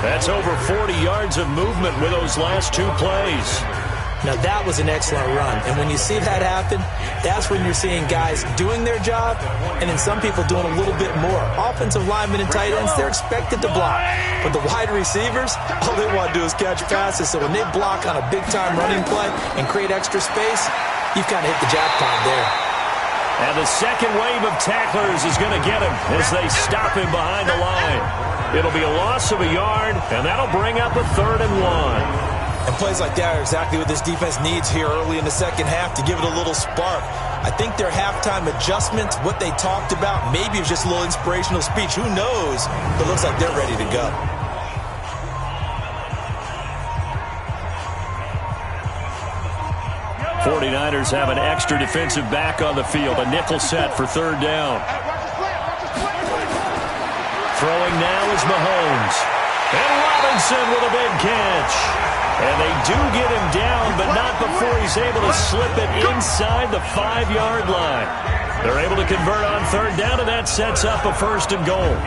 That's over 40 yards of movement with those last 2 plays. Now, that was an excellent run. And when you see that happen, that's when you're seeing guys doing their job and then some people doing a little bit more. Offensive linemen and tight ends, they're expected to block. But the wide receivers, all they want to do is catch passes. So when they block on a big-time running play and create extra space, you've kind of hit the jackpot there. And the second wave of tacklers is going to get him as they stop him behind the line. It'll be a loss of a yard, and that'll bring up a 3rd and 1. And plays like that are exactly what this defense needs here early in the second half to give it a little spark. I think their halftime adjustments, what they talked about, maybe it was just a little inspirational speech. Who knows? But it looks like they're ready to go. '49ers have an extra defensive back on the field. A nickel set for 3rd down. Throwing now is Mahomes. And Robinson with a big catch. And they do get him down, but not before he's able to slip it inside the 5-yard line. They're able to convert on 3rd down, and that sets up a 1st and goal.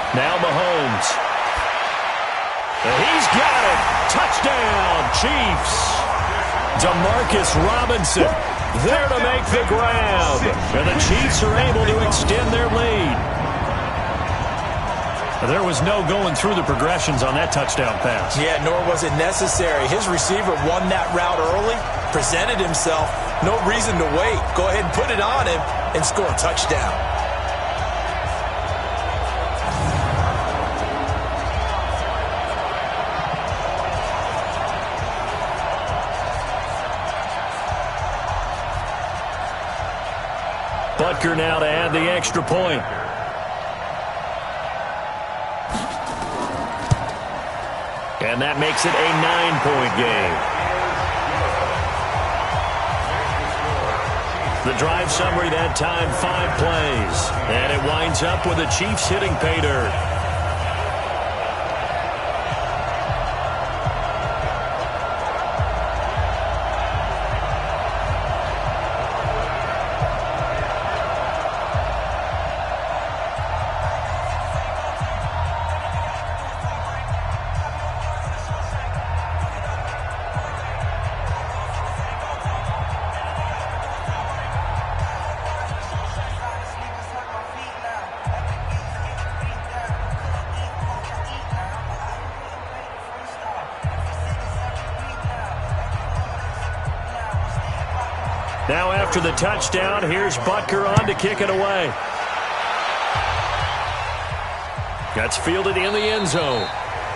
Now Mahomes. He's got it. Touchdown, Chiefs. Demarcus Robinson there to make the grab. And the Chiefs are able to extend their lead. There was no going through the progressions on that touchdown pass. Yeah, nor was it necessary. His receiver won that route early, presented himself. No reason to wait. Go ahead and put it on him and score a touchdown. Butker now to add the extra point. And that makes it a 9-point game. The drive summary that time, 5 plays. And it winds up with the Chiefs hitting pay dirt. Now after the touchdown, here's Butker on to kick it away. That's fielded in the end zone.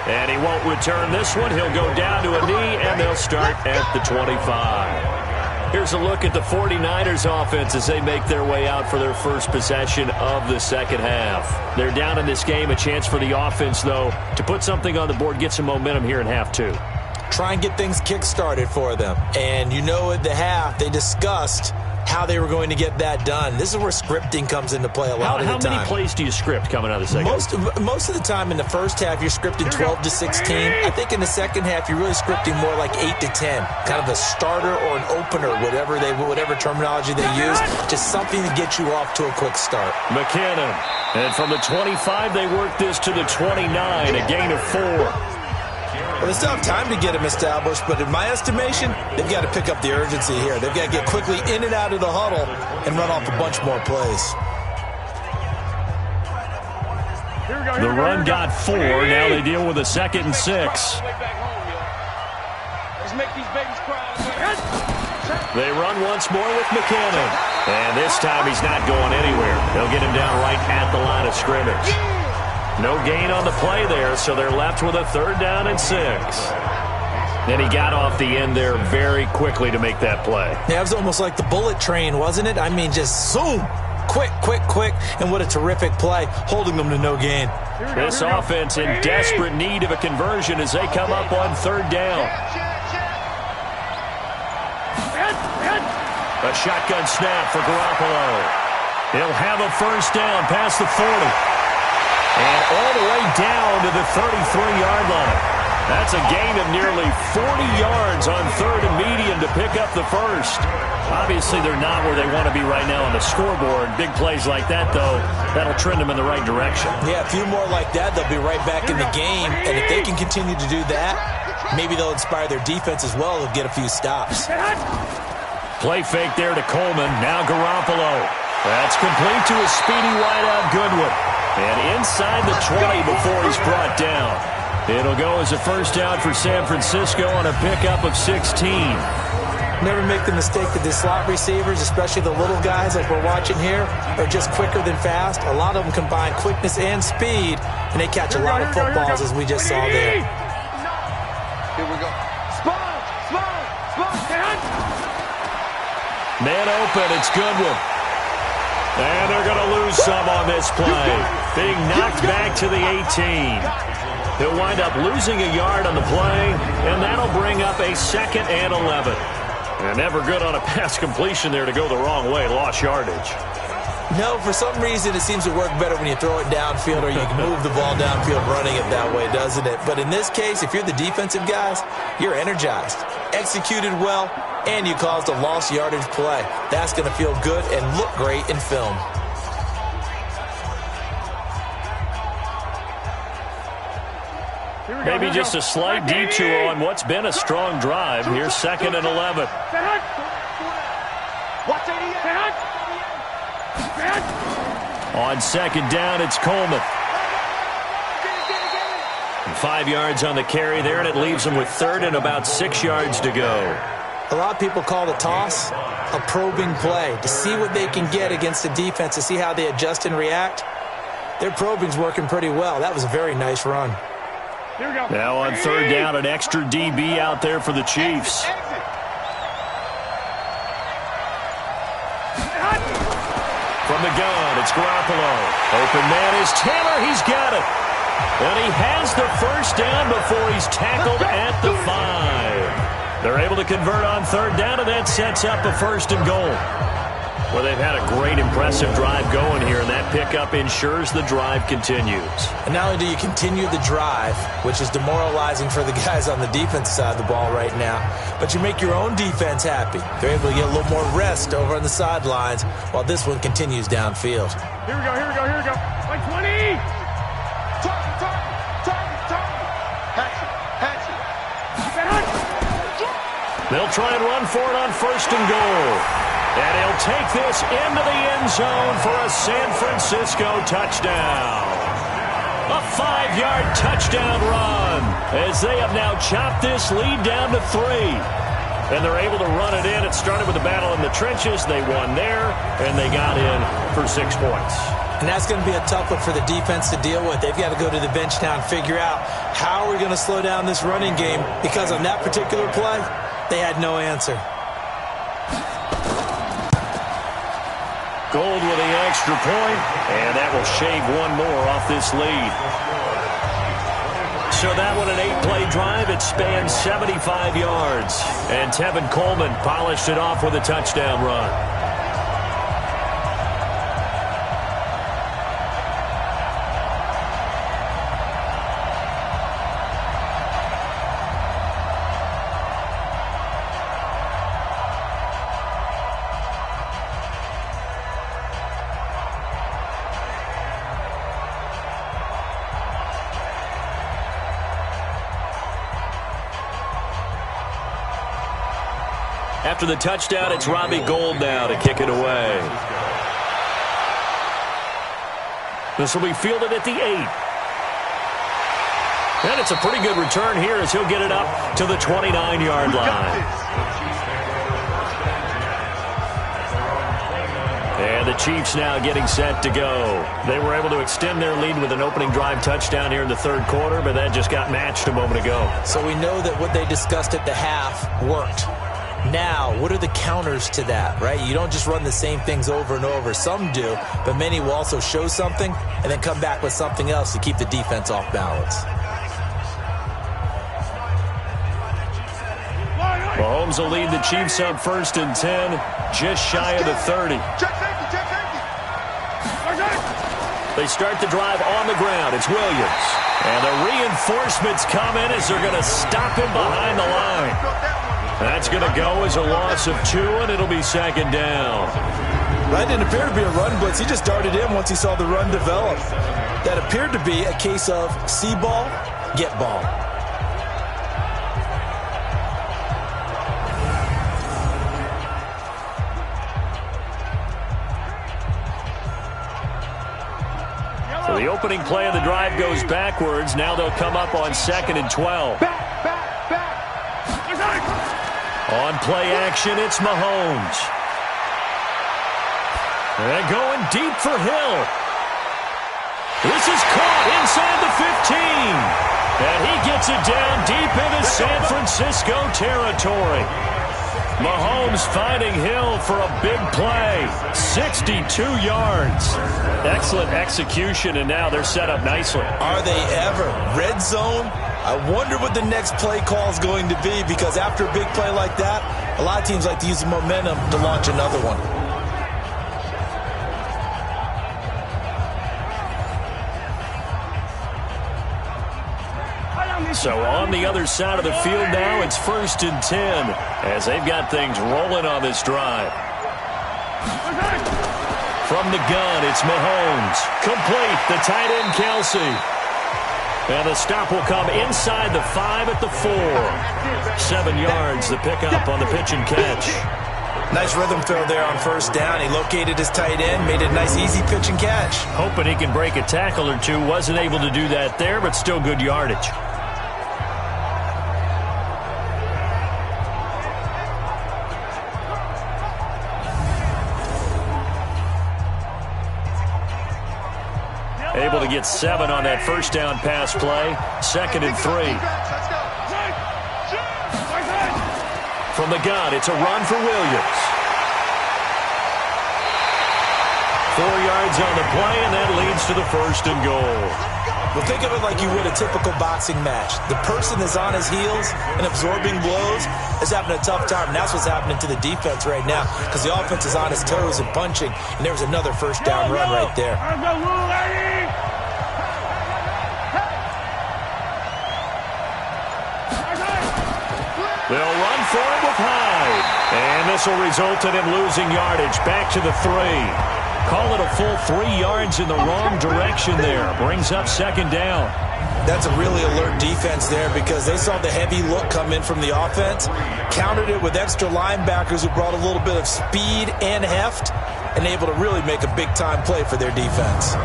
And he won't return this one. He'll go down to a knee, and they'll start at the 25. Here's a look at the 49ers offense as they make their way out for their first possession of the second half. They're down in this game. A chance for the offense, though, to put something on the board, get some momentum here in half two. Try and get things kick-started for them. And you know at the half, they discussed how they were going to get that done. This is where scripting comes into play a lot of the time. How many plays do you script coming out of the second half? Most of the time in the first half, you're scripting 12 to 16. I think in the second half, you're really scripting more like 8 to 10. Kind of a starter or an opener, whatever terminology they use. Just something to get you off to a quick start. McKinnon. And from the 25, they work this to the 29, a gain of 4. Well, they still have time to get him established, but in my estimation, they've got to pick up the urgency here. They've got to get quickly in and out of the huddle and run off a bunch more plays. The run got 4. Now they deal with a 2nd and 6. They run once more with McKinnon. And this time he's not going anywhere. They'll get him down right at the line of scrimmage. No gain on the play there, so they're left with a 3rd down and 6. Then he got off the end there very quickly to make that play. Yeah, it was almost like the bullet train, wasn't it? I mean, just zoom. Quick, quick, quick. And what a terrific play, holding them to no gain. This offense in desperate need of a conversion as they come up on 3rd down. A shotgun snap for Garoppolo. He'll have a 1st down past the 40. And all the way down to the 33-yard line. That's a gain of nearly 40 yards on 3rd and medium to pick up the 1st. Obviously, they're not where they want to be right now on the scoreboard. Big plays like that, though, that'll trend them in the right direction. Yeah, a few more like that, they'll be right back in the game. And if they can continue to do that, maybe they'll inspire their defense as well. They'll get a few stops. Play fake there to Coleman. Now Garoppolo. That's complete to a speedy wideout Goodwin. And inside the 20 before he's brought down. It'll go as a 1st down for San Francisco on a pickup of 16. Never make the mistake that the slot receivers, especially the little guys like we're watching here, are just quicker than fast. A lot of them combine quickness and speed, and they catch a lot of footballs as we just saw there. Here we go. Spawn. Man open, it's Goodwin. And they're going to lose some on this play. Being knocked back to the 18. He'll wind up losing a yard on the play, and that'll bring up a 2nd and 11. And never good on a pass completion there to go the wrong way. Lost yardage. No, for some reason it seems to work better when you throw it downfield or you can move the ball downfield running it that way, doesn't it? But in this case, if you're the defensive guys, you're energized, executed well, and you caused a lost yardage play. That's going to feel good and look great in film. Maybe just a slight detour on what's been a strong drive. Here's 2nd and 11. On 2nd down, it's Coleman. And 5 yards on the carry there, and it leaves them with 3rd and about 6 yards to go. A lot of people call the toss a probing play to see what they can get against the defense, to see how they adjust and react. Their probing's working pretty well. That was a very nice run. Now on 3rd down, an extra DB out there for the Chiefs. From the gun, it's Garoppolo. Open man is Taylor. He's got it. And he has the 1st down before he's tackled at the 5. They're able to convert on 3rd down, and that sets up a 1st and goal. Well, they've had a great, impressive drive going here, and that pickup ensures the drive continues. And not only do you continue the drive, which is demoralizing for the guys on the defense side of the ball right now, but you make your own defense happy. They're able to get a little more rest over on the sidelines while this one continues downfield. Here we go. Like 20. They'll try and run for it on 1st and goal. And he'll take this into the end zone for a San Francisco touchdown. A 5-yard touchdown run as they have now chopped this lead down to 3. And they're able to run it in. It started with a battle in the trenches. They won there, and they got in for 6 points. And that's going to be a tough one for the defense to deal with. They've got to go to the bench now and figure out how are we going to slow down this running game, because on that particular play, they had no answer. Gold with the extra point, and that will shave one more off this lead. So that one, an 8-play drive. It spans 75 yards. And Tevin Coleman polished it off with a touchdown run. After the touchdown, it's Robbie Gould now to kick it away. This will be fielded at the 8. And it's a pretty good return here as he'll get it up to the 29-yard line. And the Chiefs now getting set to go. They were able to extend their lead with an opening drive touchdown here in the third quarter, but that just got matched a moment ago. So we know that what they discussed at the half worked. Now, what are the counters to that, right? You don't just run the same things over and over. Some do, but many will also show something and then come back with something else to keep the defense off balance. Mahomes will lead the Chiefs up 1st and 10, just shy of the 30. They start the drive on the ground. It's Williams. And the reinforcements come in as they're going to stop him behind the line. That's going to go as a loss of 2, and it'll be 2nd down. Right, didn't appear to be a run blitz. He just darted in once he saw the run develop. That appeared to be a case of see ball, get ball. So the opening play of the drive goes backwards. Now they'll come up on 2nd and 12. On play action, it's Mahomes. And going deep for Hill. This is caught inside the 15. And he gets it down deep into San Francisco territory. Mahomes finding Hill for a big play. 62 yards. Excellent execution, and now they're set up nicely. Are they ever? Red zone? I wonder what the next play call is going to be, because after a big play like that, a lot of teams like to use the momentum to launch another one. So on the other side of the field now, it's 1st and 10 as they've got things rolling on this drive. From the gun, it's Mahomes. Complete, the tight end Kelsey. And the stop will come inside the 5 at the 4. 7 yards, the pickup on the pitch and catch. Nice rhythm throw there on 1st down. He located his tight end, made it a nice easy pitch and catch. Hoping he can break a tackle or two. Wasn't able to do that there, but still good yardage. Able to get 7 on that 1st down pass play. 2nd and 3. From the gun, it's a run for Williams. 4 yards on the play, and that leads to the 1st and goal. Well, think of it like you would a typical boxing match. The person that's on his heels and absorbing blows is having a tough time. And that's what's happening to the defense right now, because the offense is on his toes and punching. And there's another 1st down run right there. They'll run for it with Hyde. And this will result in him losing yardage back to the 3. Call it a full 3 yards in the wrong direction there. Brings up 2nd down. That's a really alert defense there, because they saw the heavy look come in from the offense, countered it with extra linebackers who brought a little bit of speed and heft, and able to really make a big-time play for their defense.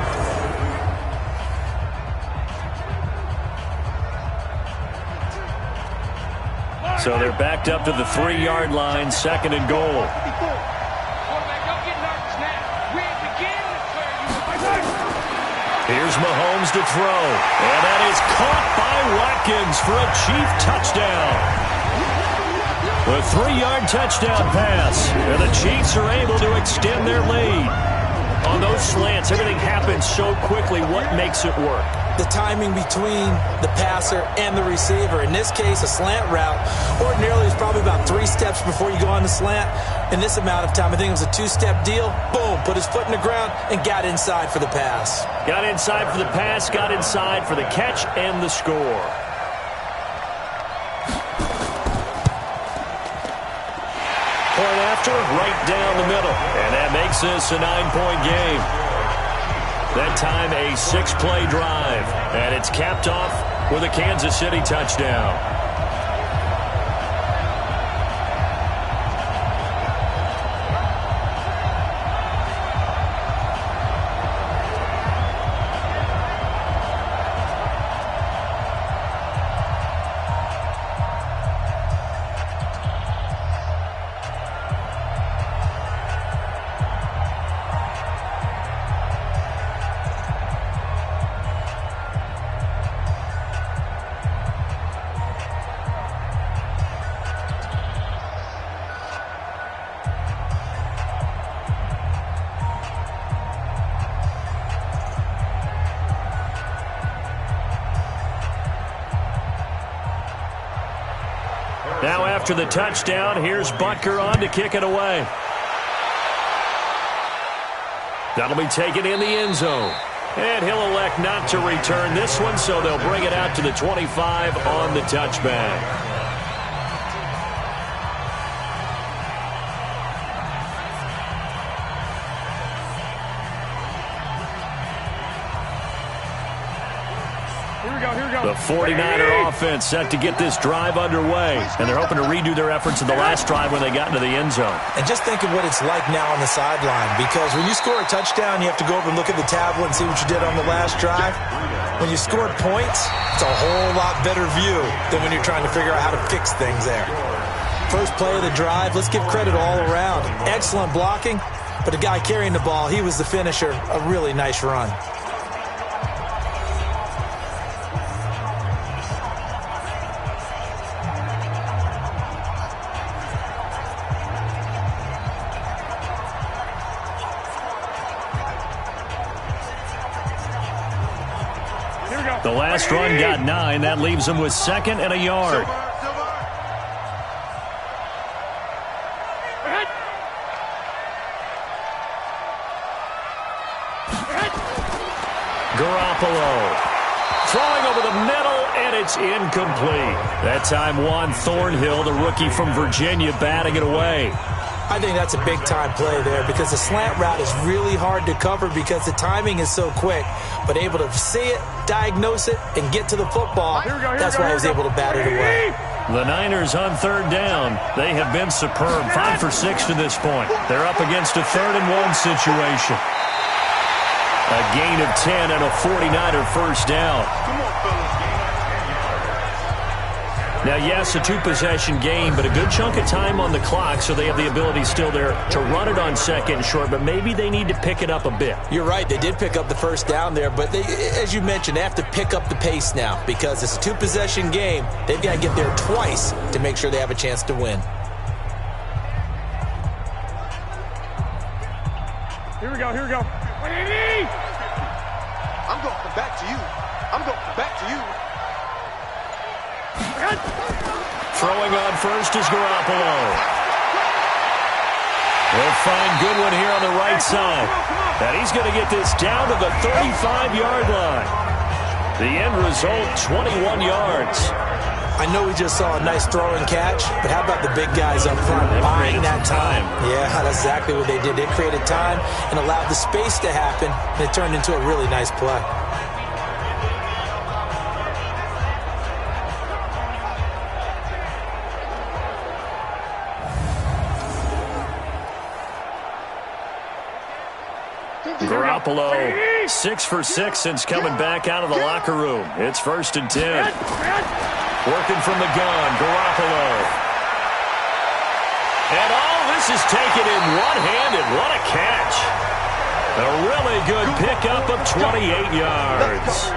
So they're backed up to the 3-yard line, 2nd and goal. Here's Mahomes to throw. And that is caught by Watkins for a Chief touchdown. A 3-yard touchdown pass. And the Chiefs are able to extend their lead. On those slants, everything happens so quickly. What makes it work? The timing between the passer and the receiver. In this case, a slant route ordinarily is probably about 3 steps before you go on the slant. In this amount of time, I think it was a 2-step deal. Boom, put his foot in the ground and got inside for the pass. Got inside for the pass, got inside for the catch and the score. Point after, right down the middle. And that makes this a 9-point game. That time a 6-play drive. And it's capped off with a Kansas City touchdown. Now after the touchdown, here's Butker on to kick it away. That'll be taken in the end zone. And he'll elect not to return this one, so they'll bring it out to the 25 on the touchback. The 49er offense set to get this drive underway, and they're hoping to redo their efforts in the last drive when they got into the end zone. And just think of what it's like now on the sideline, because when you score a touchdown, you have to go over and look at the tablet and see what you did on the last drive. When you scored points, it's a whole lot better view than when you're trying to figure out how to fix things there. First play of the drive, let's give credit all around. Excellent blocking, but the guy carrying the ball, he was the finisher. A really nice run. The last run got 9. That leaves them with 2nd and a yard. Garoppolo throwing over the middle, and it's incomplete. That time Juan Thornhill, the rookie from Virginia, batting it away. I think that's a big-time play there because the slant route is really hard to cover because the timing is so quick. But able to see it, diagnose it, and get to the football, that's why he was able to bat it away. The Niners on 3rd down. They have been superb. 5 for 6 to this point. They're up against a 3rd-and-1 situation. A gain of 10 and a 49er first down. Now, yes, a 2-possession game, but a good chunk of time on the clock, so they have the ability still there to run it on 2nd and short, but maybe they need to pick it up a bit. You're right. They did pick up the first down there, but they, as you mentioned, they have to pick up the pace now because it's a 2-possession game. They've got to get there twice to make sure they have a chance to win. Here we go, here we go. I'm going to come back to you. I'm going to come back to you. Throwing on first is Garoppolo. They'll find Goodwin here on the right side. And he's going to get this down to the 35-yard line. The end result, 21 yards. I know we just saw a nice throw and catch, but how about the big guys up front buying that time? Yeah, that's exactly what they did. They created time and allowed the space to happen, and it turned into a really nice play. Garoppolo, 6 for 6 since coming back out of the locker room. It's 1st and 10. Working from the gun, Garoppolo. And all this is taken in one-handed. What a catch. A really good pickup of 28 yards.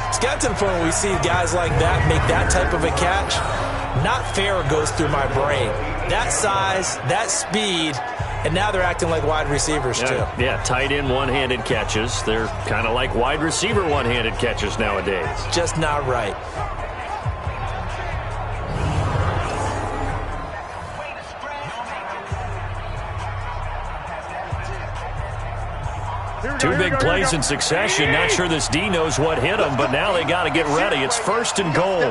It's got to the point where we see guys like that make that type of a catch. Not fair goes through my brain. That size, that speed, and now they're acting like wide receivers too. Yeah, tight end one-handed catches. They're kind of like wide receiver one-handed catches nowadays. Just not right. Two big plays in succession. Not sure this D knows what hit him, but now they got to get ready. It's 1st and goal.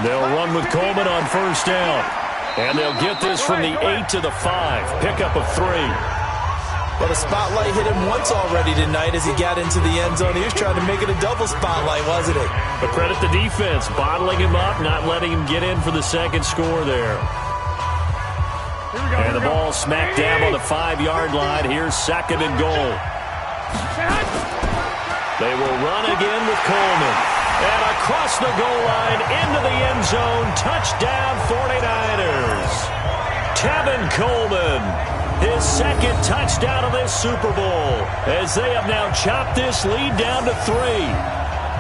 They'll run with Coleman on 1st down. And they'll get this from the 8 to the 5. Pickup of 3. Well, the spotlight hit him once already tonight as he got into the end zone. He was trying to make it a double spotlight, wasn't he? But credit the defense, bottling him up, not letting him get in for the second score there. And the ball smack dab on the 5-yard line. Here's 2nd and goal. They will run again with Coleman. And across the goal line, into the end zone. Touchdown, 49ers. Tevin Coleman, his 2nd touchdown of this Super Bowl, as they have now chopped this lead down to 3.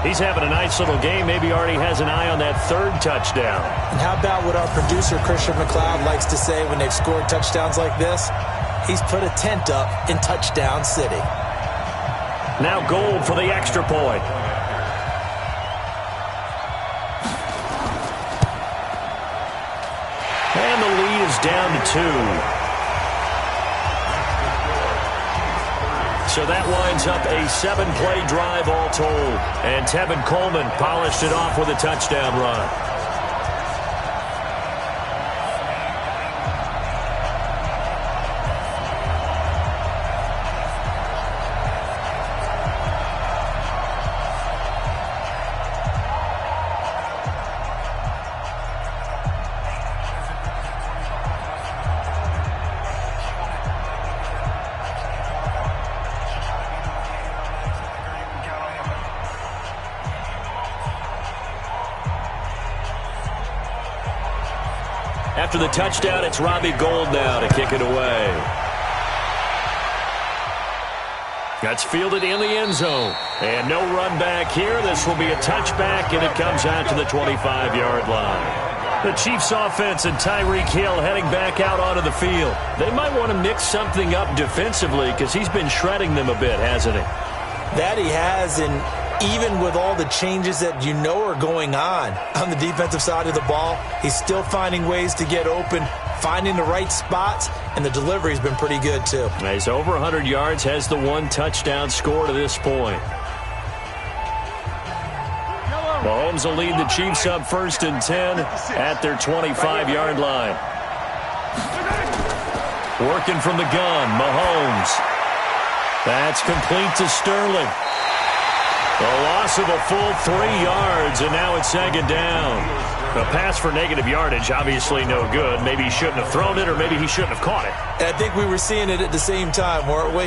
He's having a nice little game. Maybe already has an eye on that 3rd touchdown. And how about what our producer, Christian McLeod, likes to say when they've scored touchdowns like this? He's put a tent up in Touchdown City. Now Gold for the extra point. And the lead is down to 2. So that winds up a 7-play drive all told. And Tevin Coleman polished it off with a touchdown run. After the touchdown, it's Robbie Gould now to kick it away. That's fielded in the end zone. And no run back here. This will be a touchback, and it comes out to the 25-yard line. The Chiefs offense and Tyreek Hill heading back out onto the field. They might want to mix something up defensively because he's been shredding them a bit, hasn't he? That he has, and even with all the changes that you know are going on the defensive side of the ball, he's still finding ways to get open, finding the right spots, and the delivery's been pretty good too. He's over 100 yards, has the 1 touchdown score to this point. Mahomes will lead the Chiefs up 1st and 10 at their 25-yard line. Working from the gun, Mahomes. That's complete to Sterling. The loss of a full 3 yards, and now it's 2nd down. A pass for negative yardage, obviously no good. Maybe he shouldn't have thrown it, or maybe he shouldn't have caught it. And I think we were seeing it at the same time, weren't we?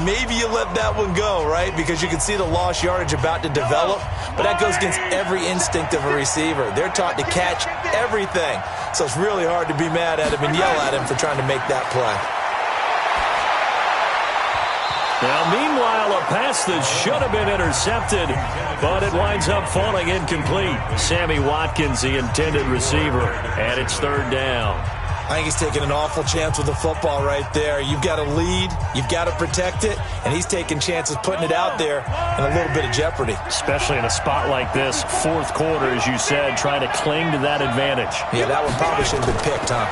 Maybe you let that one go, right? Because you can see the lost yardage about to develop, but that goes against every instinct of a receiver. They're taught to catch everything, so it's really hard to be mad at him and yell at him for trying to make that play. Now, meanwhile, a pass that should have been intercepted, but it winds up falling incomplete. Sammy Watkins, the intended receiver, and it's 3rd down. I think he's taking an awful chance with the football right there. You've got to lead, you've got to protect it, and he's taking chances putting it out there in a little bit of jeopardy. Especially in a spot like this, 4th quarter, as you said, trying to cling to that advantage. Yeah, that one probably should have been picked, huh?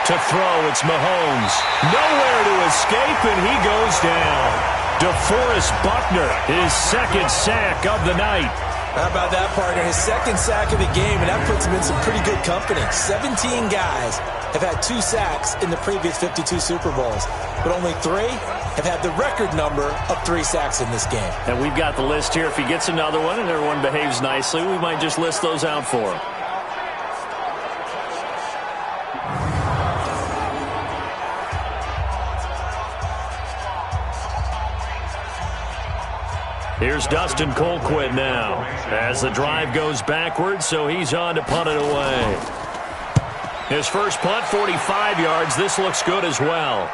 To throw, it's Mahomes. Nowhere to escape, and he goes down. DeForest Buckner, his 2nd sack of the night. How about that, partner? His 2nd sack of the game, and that puts him in some pretty good company. 17 guys have had 2 sacks in the previous 52 Super Bowls, but only 3 have had the record number of 3 sacks in this game. And we've got the list here. If he gets another one and everyone behaves nicely, we might just list those out for him. Here's Dustin Colquitt now as the drive goes backwards, so he's on to punt it away. His first punt, 45 yards. This looks good as well.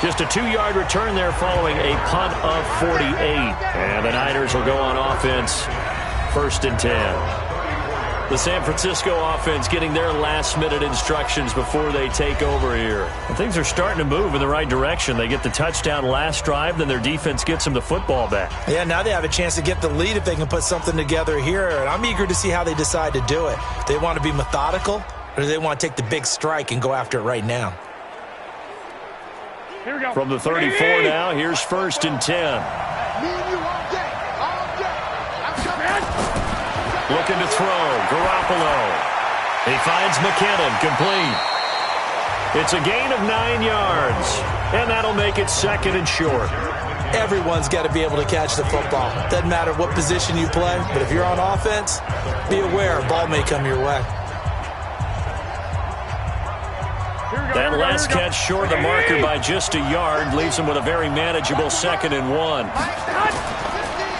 Just a 2-yard return there following a punt of 48. And the Niners will go on offense, 1st and 10. The San Francisco offense getting their last-minute instructions before they take over here. And things are starting to move in the right direction. They get the touchdown last drive, then their defense gets them the football back. Yeah, now they have a chance to get the lead if they can put something together here. And I'm eager to see how they decide to do it. They want to be methodical, or do they want to take the big strike and go after it right now? Here we go. From the 34 now, here's 1st and 10. Looking to throw. Garoppolo. He finds McKinnon. Complete. It's a gain of 9 yards. And that'll make it 2nd and short. Everyone's got to be able to catch the football. Doesn't matter what position you play, but if you're on offense, be aware a ball may come your way. That last catch short the marker by just a yard leaves him with a very manageable 2nd and 1.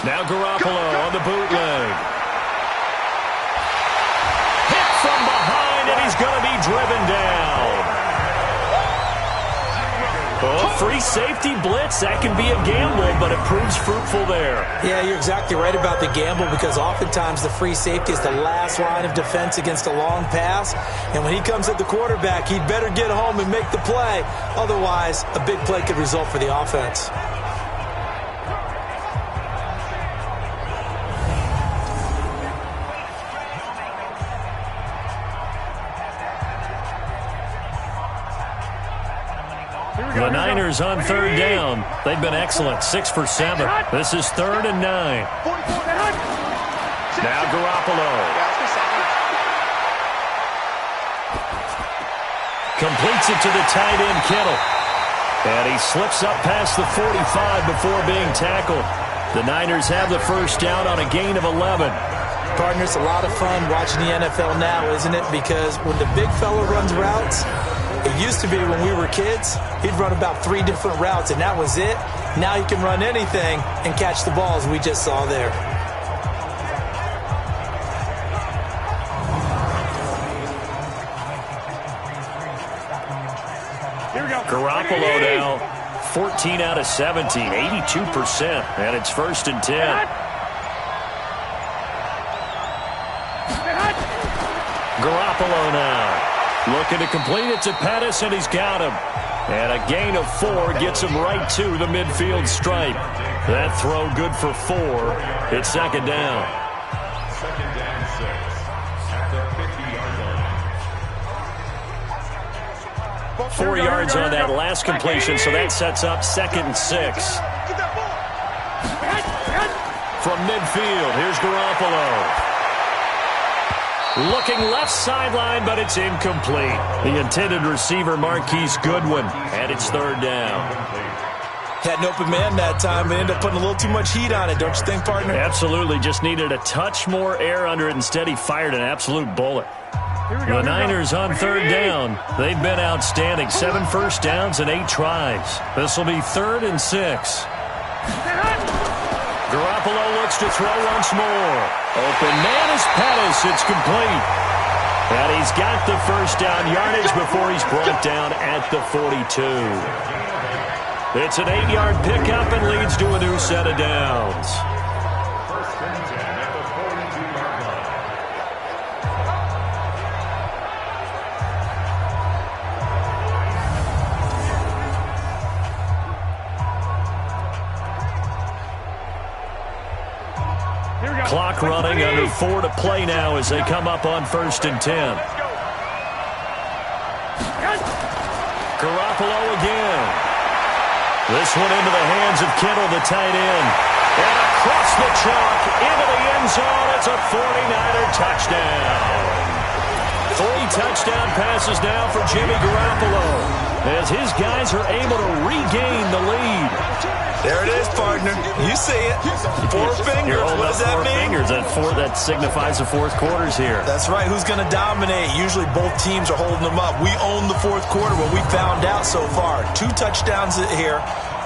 Now Garoppolo on the bootleg. From behind, and he's going to be driven down. Oh, free safety blitz. That can be a gamble, but it proves fruitful there. Yeah, you're exactly right about the gamble because oftentimes the free safety is the last line of defense against a long pass. And when he comes at the quarterback, he'd better get home and make the play. Otherwise, a big play could result for the offense. The Niners on 3rd down. They've been excellent. 6 for 7. This is 3rd and 9. Now Garoppolo. Completes it to the tight end, Kittle. And he slips up past the 45 before being tackled. The Niners have the 1st down on a gain of 11. Partner, it's a lot of fun watching the NFL now, isn't it? Because when the big fella runs routes, it used to be when we were kids, he'd run about 3 different routes, and that was it. Now he can run anything and catch the balls we just saw there. Here we go. Garoppolo now, 14 out of 17, 82%, and it's 1st and 10. Garoppolo now. Looking to complete it to Pettis, and he's got him. And a gain of 4 gets him right to the midfield stripe. That throw good for 4. It's 2nd down. 2nd down 6 at the 50-yard line. 4 yards on that last completion, so that sets up 2nd and 6. From midfield, here's Garoppolo. Looking left sideline, but it's incomplete. The intended receiver, Marquise Goodwin, and it's 3rd down. Had an open man that time, but ended up putting a little too much heat on it, don't you think, partner? Absolutely. Just needed a touch more air under it. Instead, he fired an absolute bullet. The Niners on 3rd down. They've been outstanding. 7 first downs and 8 tries. This will be 3rd and 6. Garoppolo looks to throw once more. Open man is Pettis. It's complete. And he's got the 1st down yardage before he's brought down at the 42. It's an 8-yard pickup and leads to a new set of downs. 1st and 10 at the 42-yard line. Clock running, under 4 to play now as they come up on 1st and 10. Garoppolo again. This one into the hands of Kittle, the tight end. And across the chalk, into the end zone. It's a 49er touchdown. 3 touchdown passes now for Jimmy Garoppolo as his guys are able to regain the lead. There it is, partner. You see it. 4 fingers. What does that mean? Fingers. That signifies the 4th quarter's here. That's right. Who's going to dominate? Usually both teams are holding them up. We own the 4th quarter. What we found out so far. 2 touchdowns here,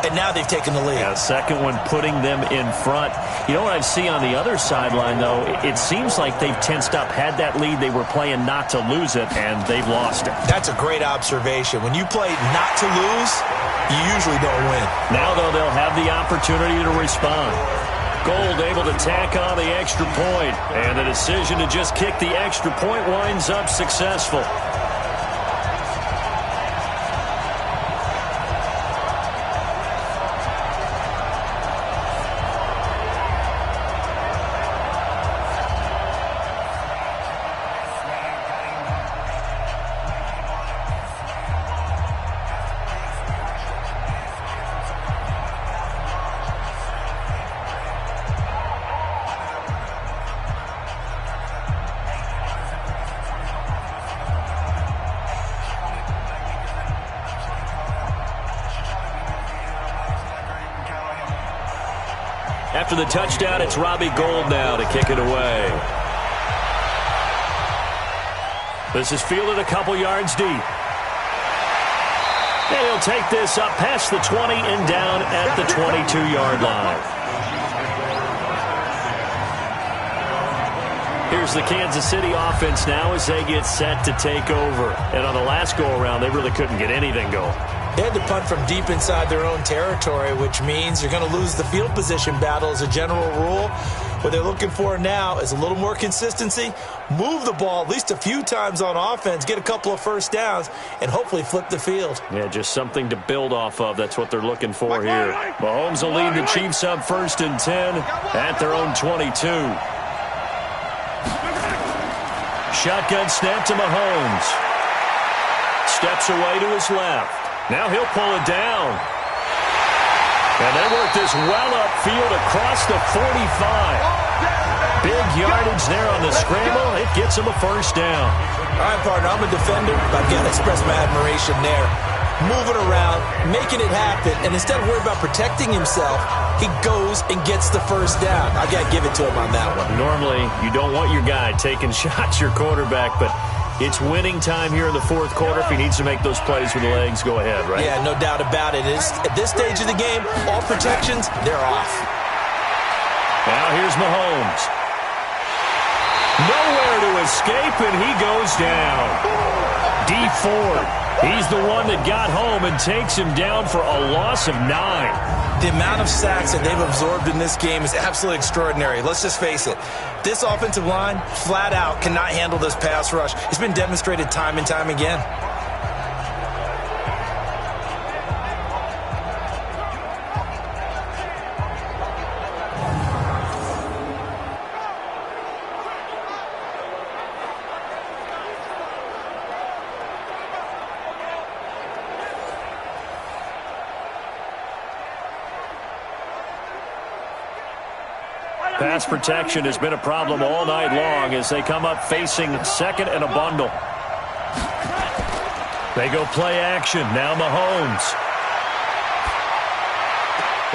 and now they've taken the lead. Yeah, second one putting them in front. You know what I see on the other sideline, though? It seems like they've tensed up, had that lead. They were playing not to lose it, and they've lost it. That's a great observation. When you play not to lose, you usually don't win. Now, though, they'll have the opportunity to respond. Gold able to tack on the extra point, and the decision to just kick the extra point winds up successful. After the touchdown, it's Robbie Gould now to kick it away. This is fielded a couple yards deep. And he'll take this up past the 20 and down at the 22-yard line. Here's the Kansas City offense now as they get set to take over. And on the last go-around, they really couldn't get anything going. They had to punt from deep inside their own territory, which means you're going to lose the field position battle as a general rule. What they're looking for now is a little more consistency, move the ball at least a few times on offense, get a couple of first downs, and hopefully flip the field. Yeah, just something to build off of. That's what they're looking for here. Mahomes will lead the Chiefs up 1st and 10 at their own 22. Shotgun snap to Mahomes. Steps away to his left. Now he'll pull it down. And they work this well upfield across the 45. Big yardage there on the scramble. It gets him a first down. All right, partner, I'm a defender. I've got to express my admiration there. Moving around, making it happen, and instead of worrying about protecting himself, he goes and gets the first down. I got to give it to him on that one. Normally, you don't want your guy taking shots, your quarterback, but it's winning time here in the fourth quarter. If he needs to make those plays with the legs, go ahead, right? Yeah, no doubt about it. At this stage of the game, all protections, they're off. Now here's Mahomes. Nowhere to escape, and he goes down. D Ford, he's the one that got home and takes him down for a loss of 9. The amount of sacks that they've absorbed in this game is absolutely extraordinary. Let's just face it. This offensive line, flat out, cannot handle this pass rush. It's been demonstrated time and time again. Pass protection has been a problem all night long as they come up facing second and a bundle. They go play action. Now Mahomes.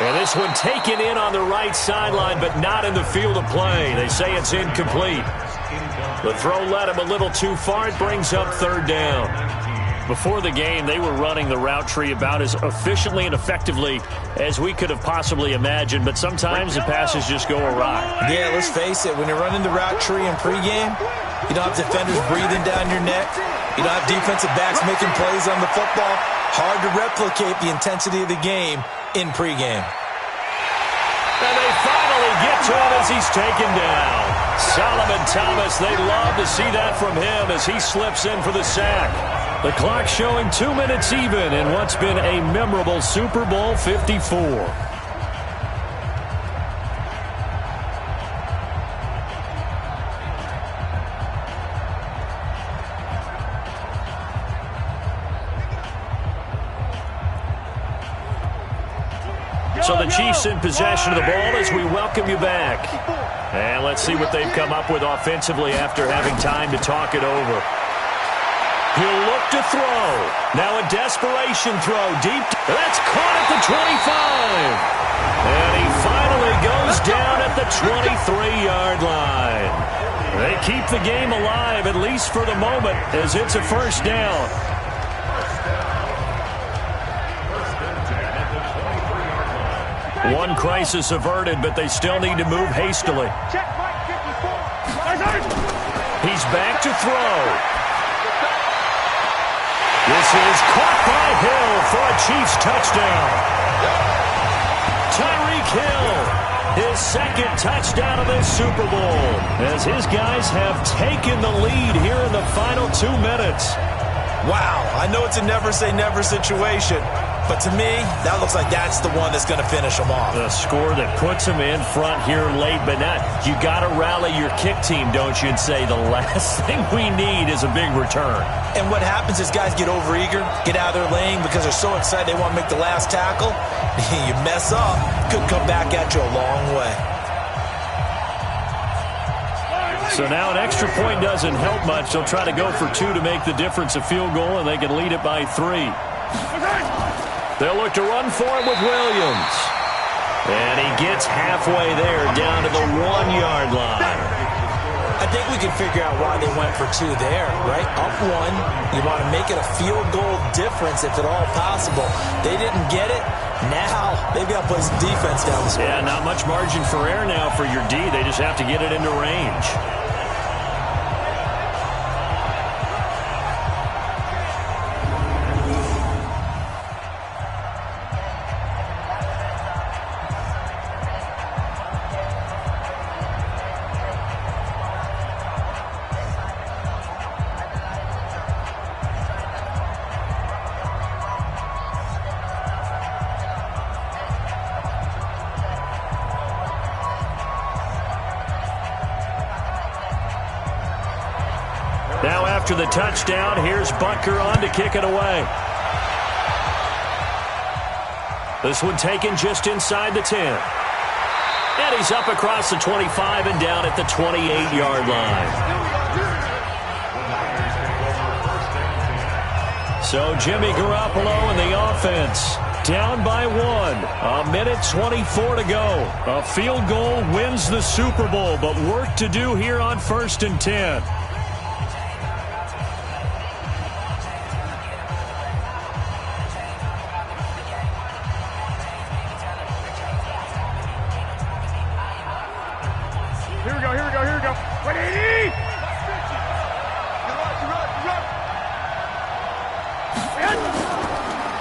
And this one taken in on the right sideline, but not in the field of play. They say it's incomplete. The throw led him a little too far. It brings up 3rd down. Before the game, they were running the route tree about as efficiently and effectively as we could have possibly imagined, but sometimes the passes just go awry. Yeah, let's face it. When you're running the route tree in pregame, you don't have defenders breathing down your neck. You don't have defensive backs making plays on the football. Hard to replicate the intensity of the game in pregame. And they finally get to him as he's taken down. Solomon Thomas, they love to see that from him as he slips in for the sack. The clock showing 2 minutes even in what's been a memorable Super Bowl 54. So the Chiefs in possession of the ball as we welcome you back. And let's see what they've come up with offensively after having time to talk it over. He'll look to throw. Now a desperation throw deep. That's caught at the 25. And he finally goes down at the 23-yard line. They keep the game alive, at least for the moment, as it's a first down. One crisis averted, but they still need to move hastily. He's back to throw. This is caught by Hill for a Chiefs touchdown. Tyreek Hill, his second touchdown of this Super Bowl, as his guys have taken the lead here in the final 2 minutes. Wow, I know it's a never-say-never situation, but to me, that looks like that's the one that's going to finish them off. The score that puts them in front here late, but not. You got to rally your kick team, don't you, and say the last thing we need is a big return. And what happens is guys get overeager, get out of their lane because they're so excited they want to make the last tackle. You mess up, could come back at you a long way. So now an extra point doesn't help much. They'll try to go for 2 to make the difference a field goal, and they can lead it by 3. They'll look to run for it with Williams. And he gets halfway there, down to the 1-yard line. I think we can figure out why they went for 2 there, right? Up 1, you want to make it a field goal difference if at all possible. They didn't get it. Now they've got to play some defense down the stretch. Yeah, not much margin for error now for your D. They just have to get it into range. Now after the touchdown, here's Butker on to kick it away. This one taken just inside the 10. And he's up across the 25 and down at the 28-yard line. So Jimmy Garoppolo and the offense down by 1. A minute 24 to go. A field goal wins the Super Bowl, but work to do here on 1st and 10.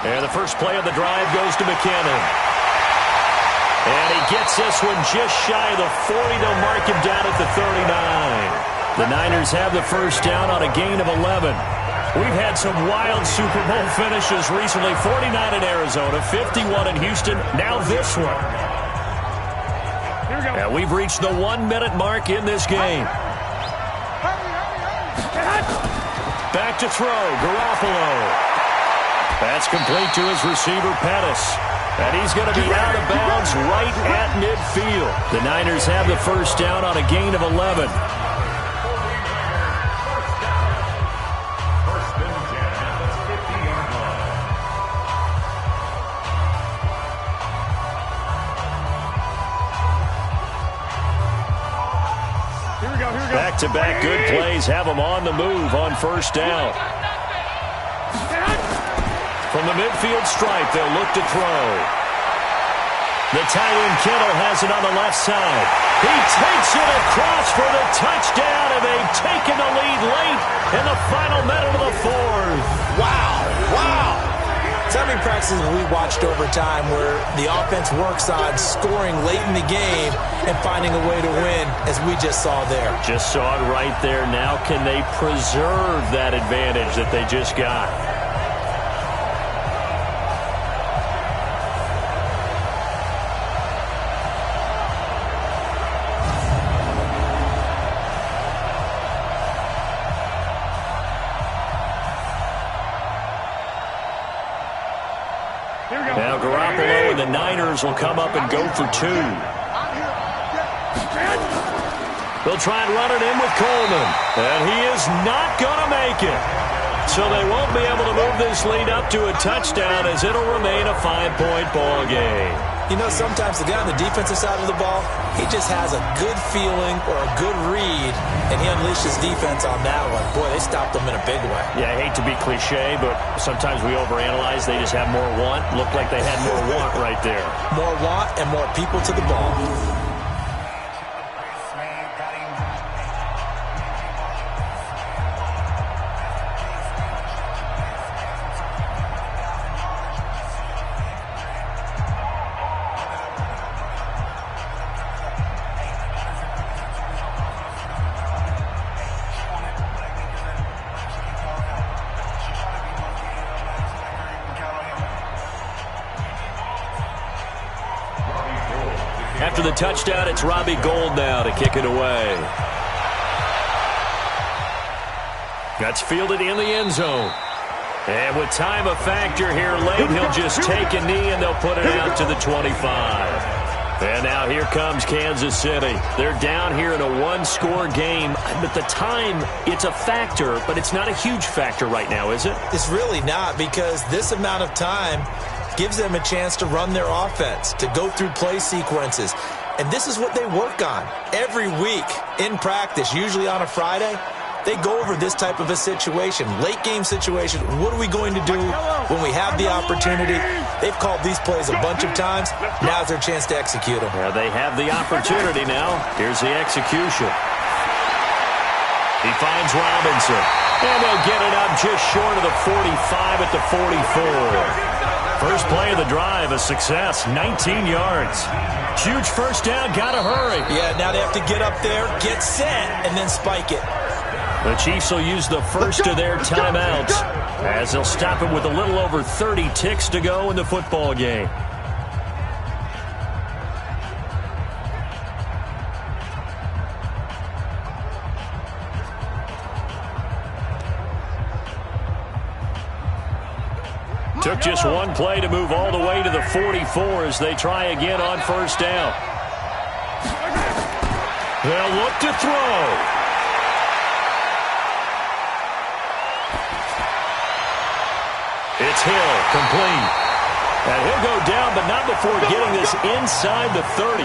And the first play of the drive goes to McKinnon. And he gets this one just shy of the 40. They'll mark him down at the 39. The Niners have the first down on a gain of 11. We've had some wild Super Bowl finishes recently. 49 in Arizona, 51 in Houston, now this one. And we've reached the 1-minute mark in this game. Back to throw, Garoppolo. That's complete to his receiver, Pettis. And he's going to be out of bounds right at midfield. The Niners have the first down on a gain of 11. Back-to-back good plays have them on the move on first down. From the midfield stripe, they'll look to throw. The tight end Kittle has it on the left side. He takes it across for the touchdown, and they've taken the lead late in the final minute of the 4th. Wow, wow. So many practices we watched over time where the offense works on scoring late in the game and finding a way to win, as we just saw there. Just saw it right there. Now can they preserve that advantage that they just got? Now Garoppolo and the Niners will come up and go for 2. They'll try and run it in with Coleman. And he is not going to make it. So they won't be able to move this lead up to a touchdown, as it'll remain a 5-point ball game. You know, sometimes the guy on the defensive side of the ball, he just has a good feeling or a good read, and he unleashed his defense on that one. Boy, they stopped them in a big way. Yeah, I hate to be cliche, but sometimes we overanalyze. They just have more want. Looked like they had more want right there. More want and more people to the ball. the touchdown. It's Robbie Gould now to kick it away. That's fielded in the end zone. And with time a factor here late, he'll just take a knee and they'll put it out to the 25. And now here comes Kansas City. They're down here in a one-score game. At the time, it's a factor, but it's not a huge factor right now, is it? It's really not, because this amount of time gives them a chance to run their offense, to go through play sequences. And this is what they work on every week in practice, usually on a Friday. They go over this type of a situation, late game situation. What are we going to do when we have the opportunity? They've called these plays a bunch of times. Now's their chance to execute them. Yeah, they have the opportunity now. Here's the execution. He finds Robinson. And they'll get it up just short of the 45 at the 44. First play of the drive, a success, 19 yards. Huge first down, gotta hurry. Yeah, now they have to get up there, get set, and then spike it. The Chiefs will use the first of their timeouts as they'll stop it with a little over 30 ticks to go in the football game. Took just one play to move all the way to the 44 as they try again on first down. They'll look to throw. It's Hill, complete. And he'll go down, but not before getting this inside the 30.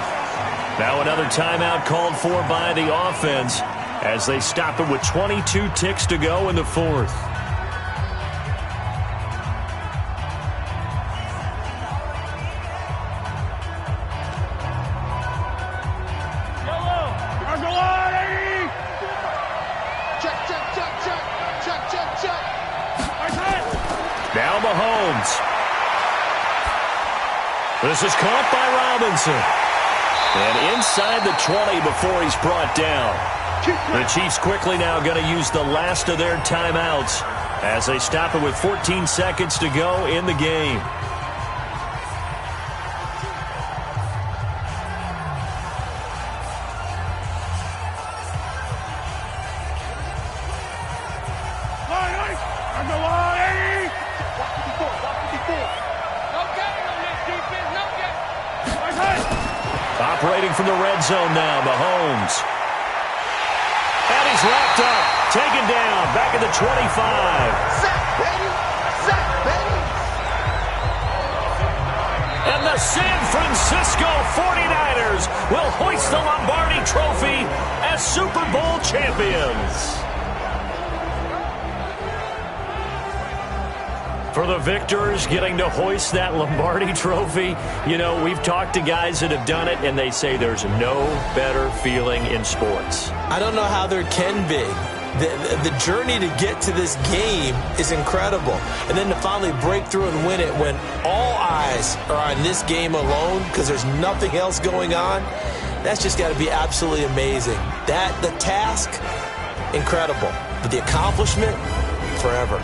Now another timeout called for by the offense as they stop it with 22 ticks to go in the fourth. Now Mahomes. This is caught by Robinson. And inside the 20 before he's brought down. The Chiefs quickly now going to use the last of their timeouts as they stop it with 14 seconds to go in the game. Operating from the red zone now, Mahomes. And he's wrapped up, taken down, back at the 25. Sack, baby! Sack, baby! And the San Francisco 49ers will hoist the Lombardi Trophy as Super Bowl champions. For the victors getting to hoist that Lombardi Trophy, you know, we've talked to guys that have done it, and they say there's no better feeling in sports. I don't know how there can be. The journey to get to this game is incredible. And then to finally break through and win it when all eyes are on this game alone because there's nothing else going on, that's just got to be absolutely amazing. The task, incredible. But the accomplishment, forever.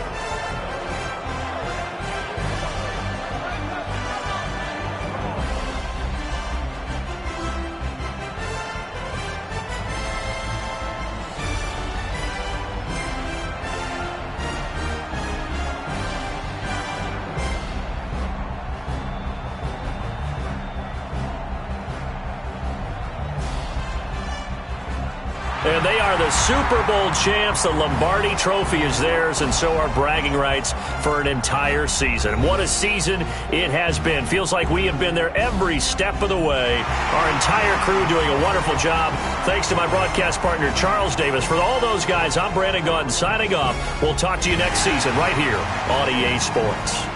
And they are the Super Bowl champs. The Lombardi Trophy is theirs, and so are bragging rights for an entire season. What a season it has been. Feels like we have been there every step of the way. Our entire crew doing a wonderful job. Thanks to my broadcast partner, Charles Davis. For all those guys, I'm Brandon Gaudin signing off. We'll talk to you next season right here on EA Sports.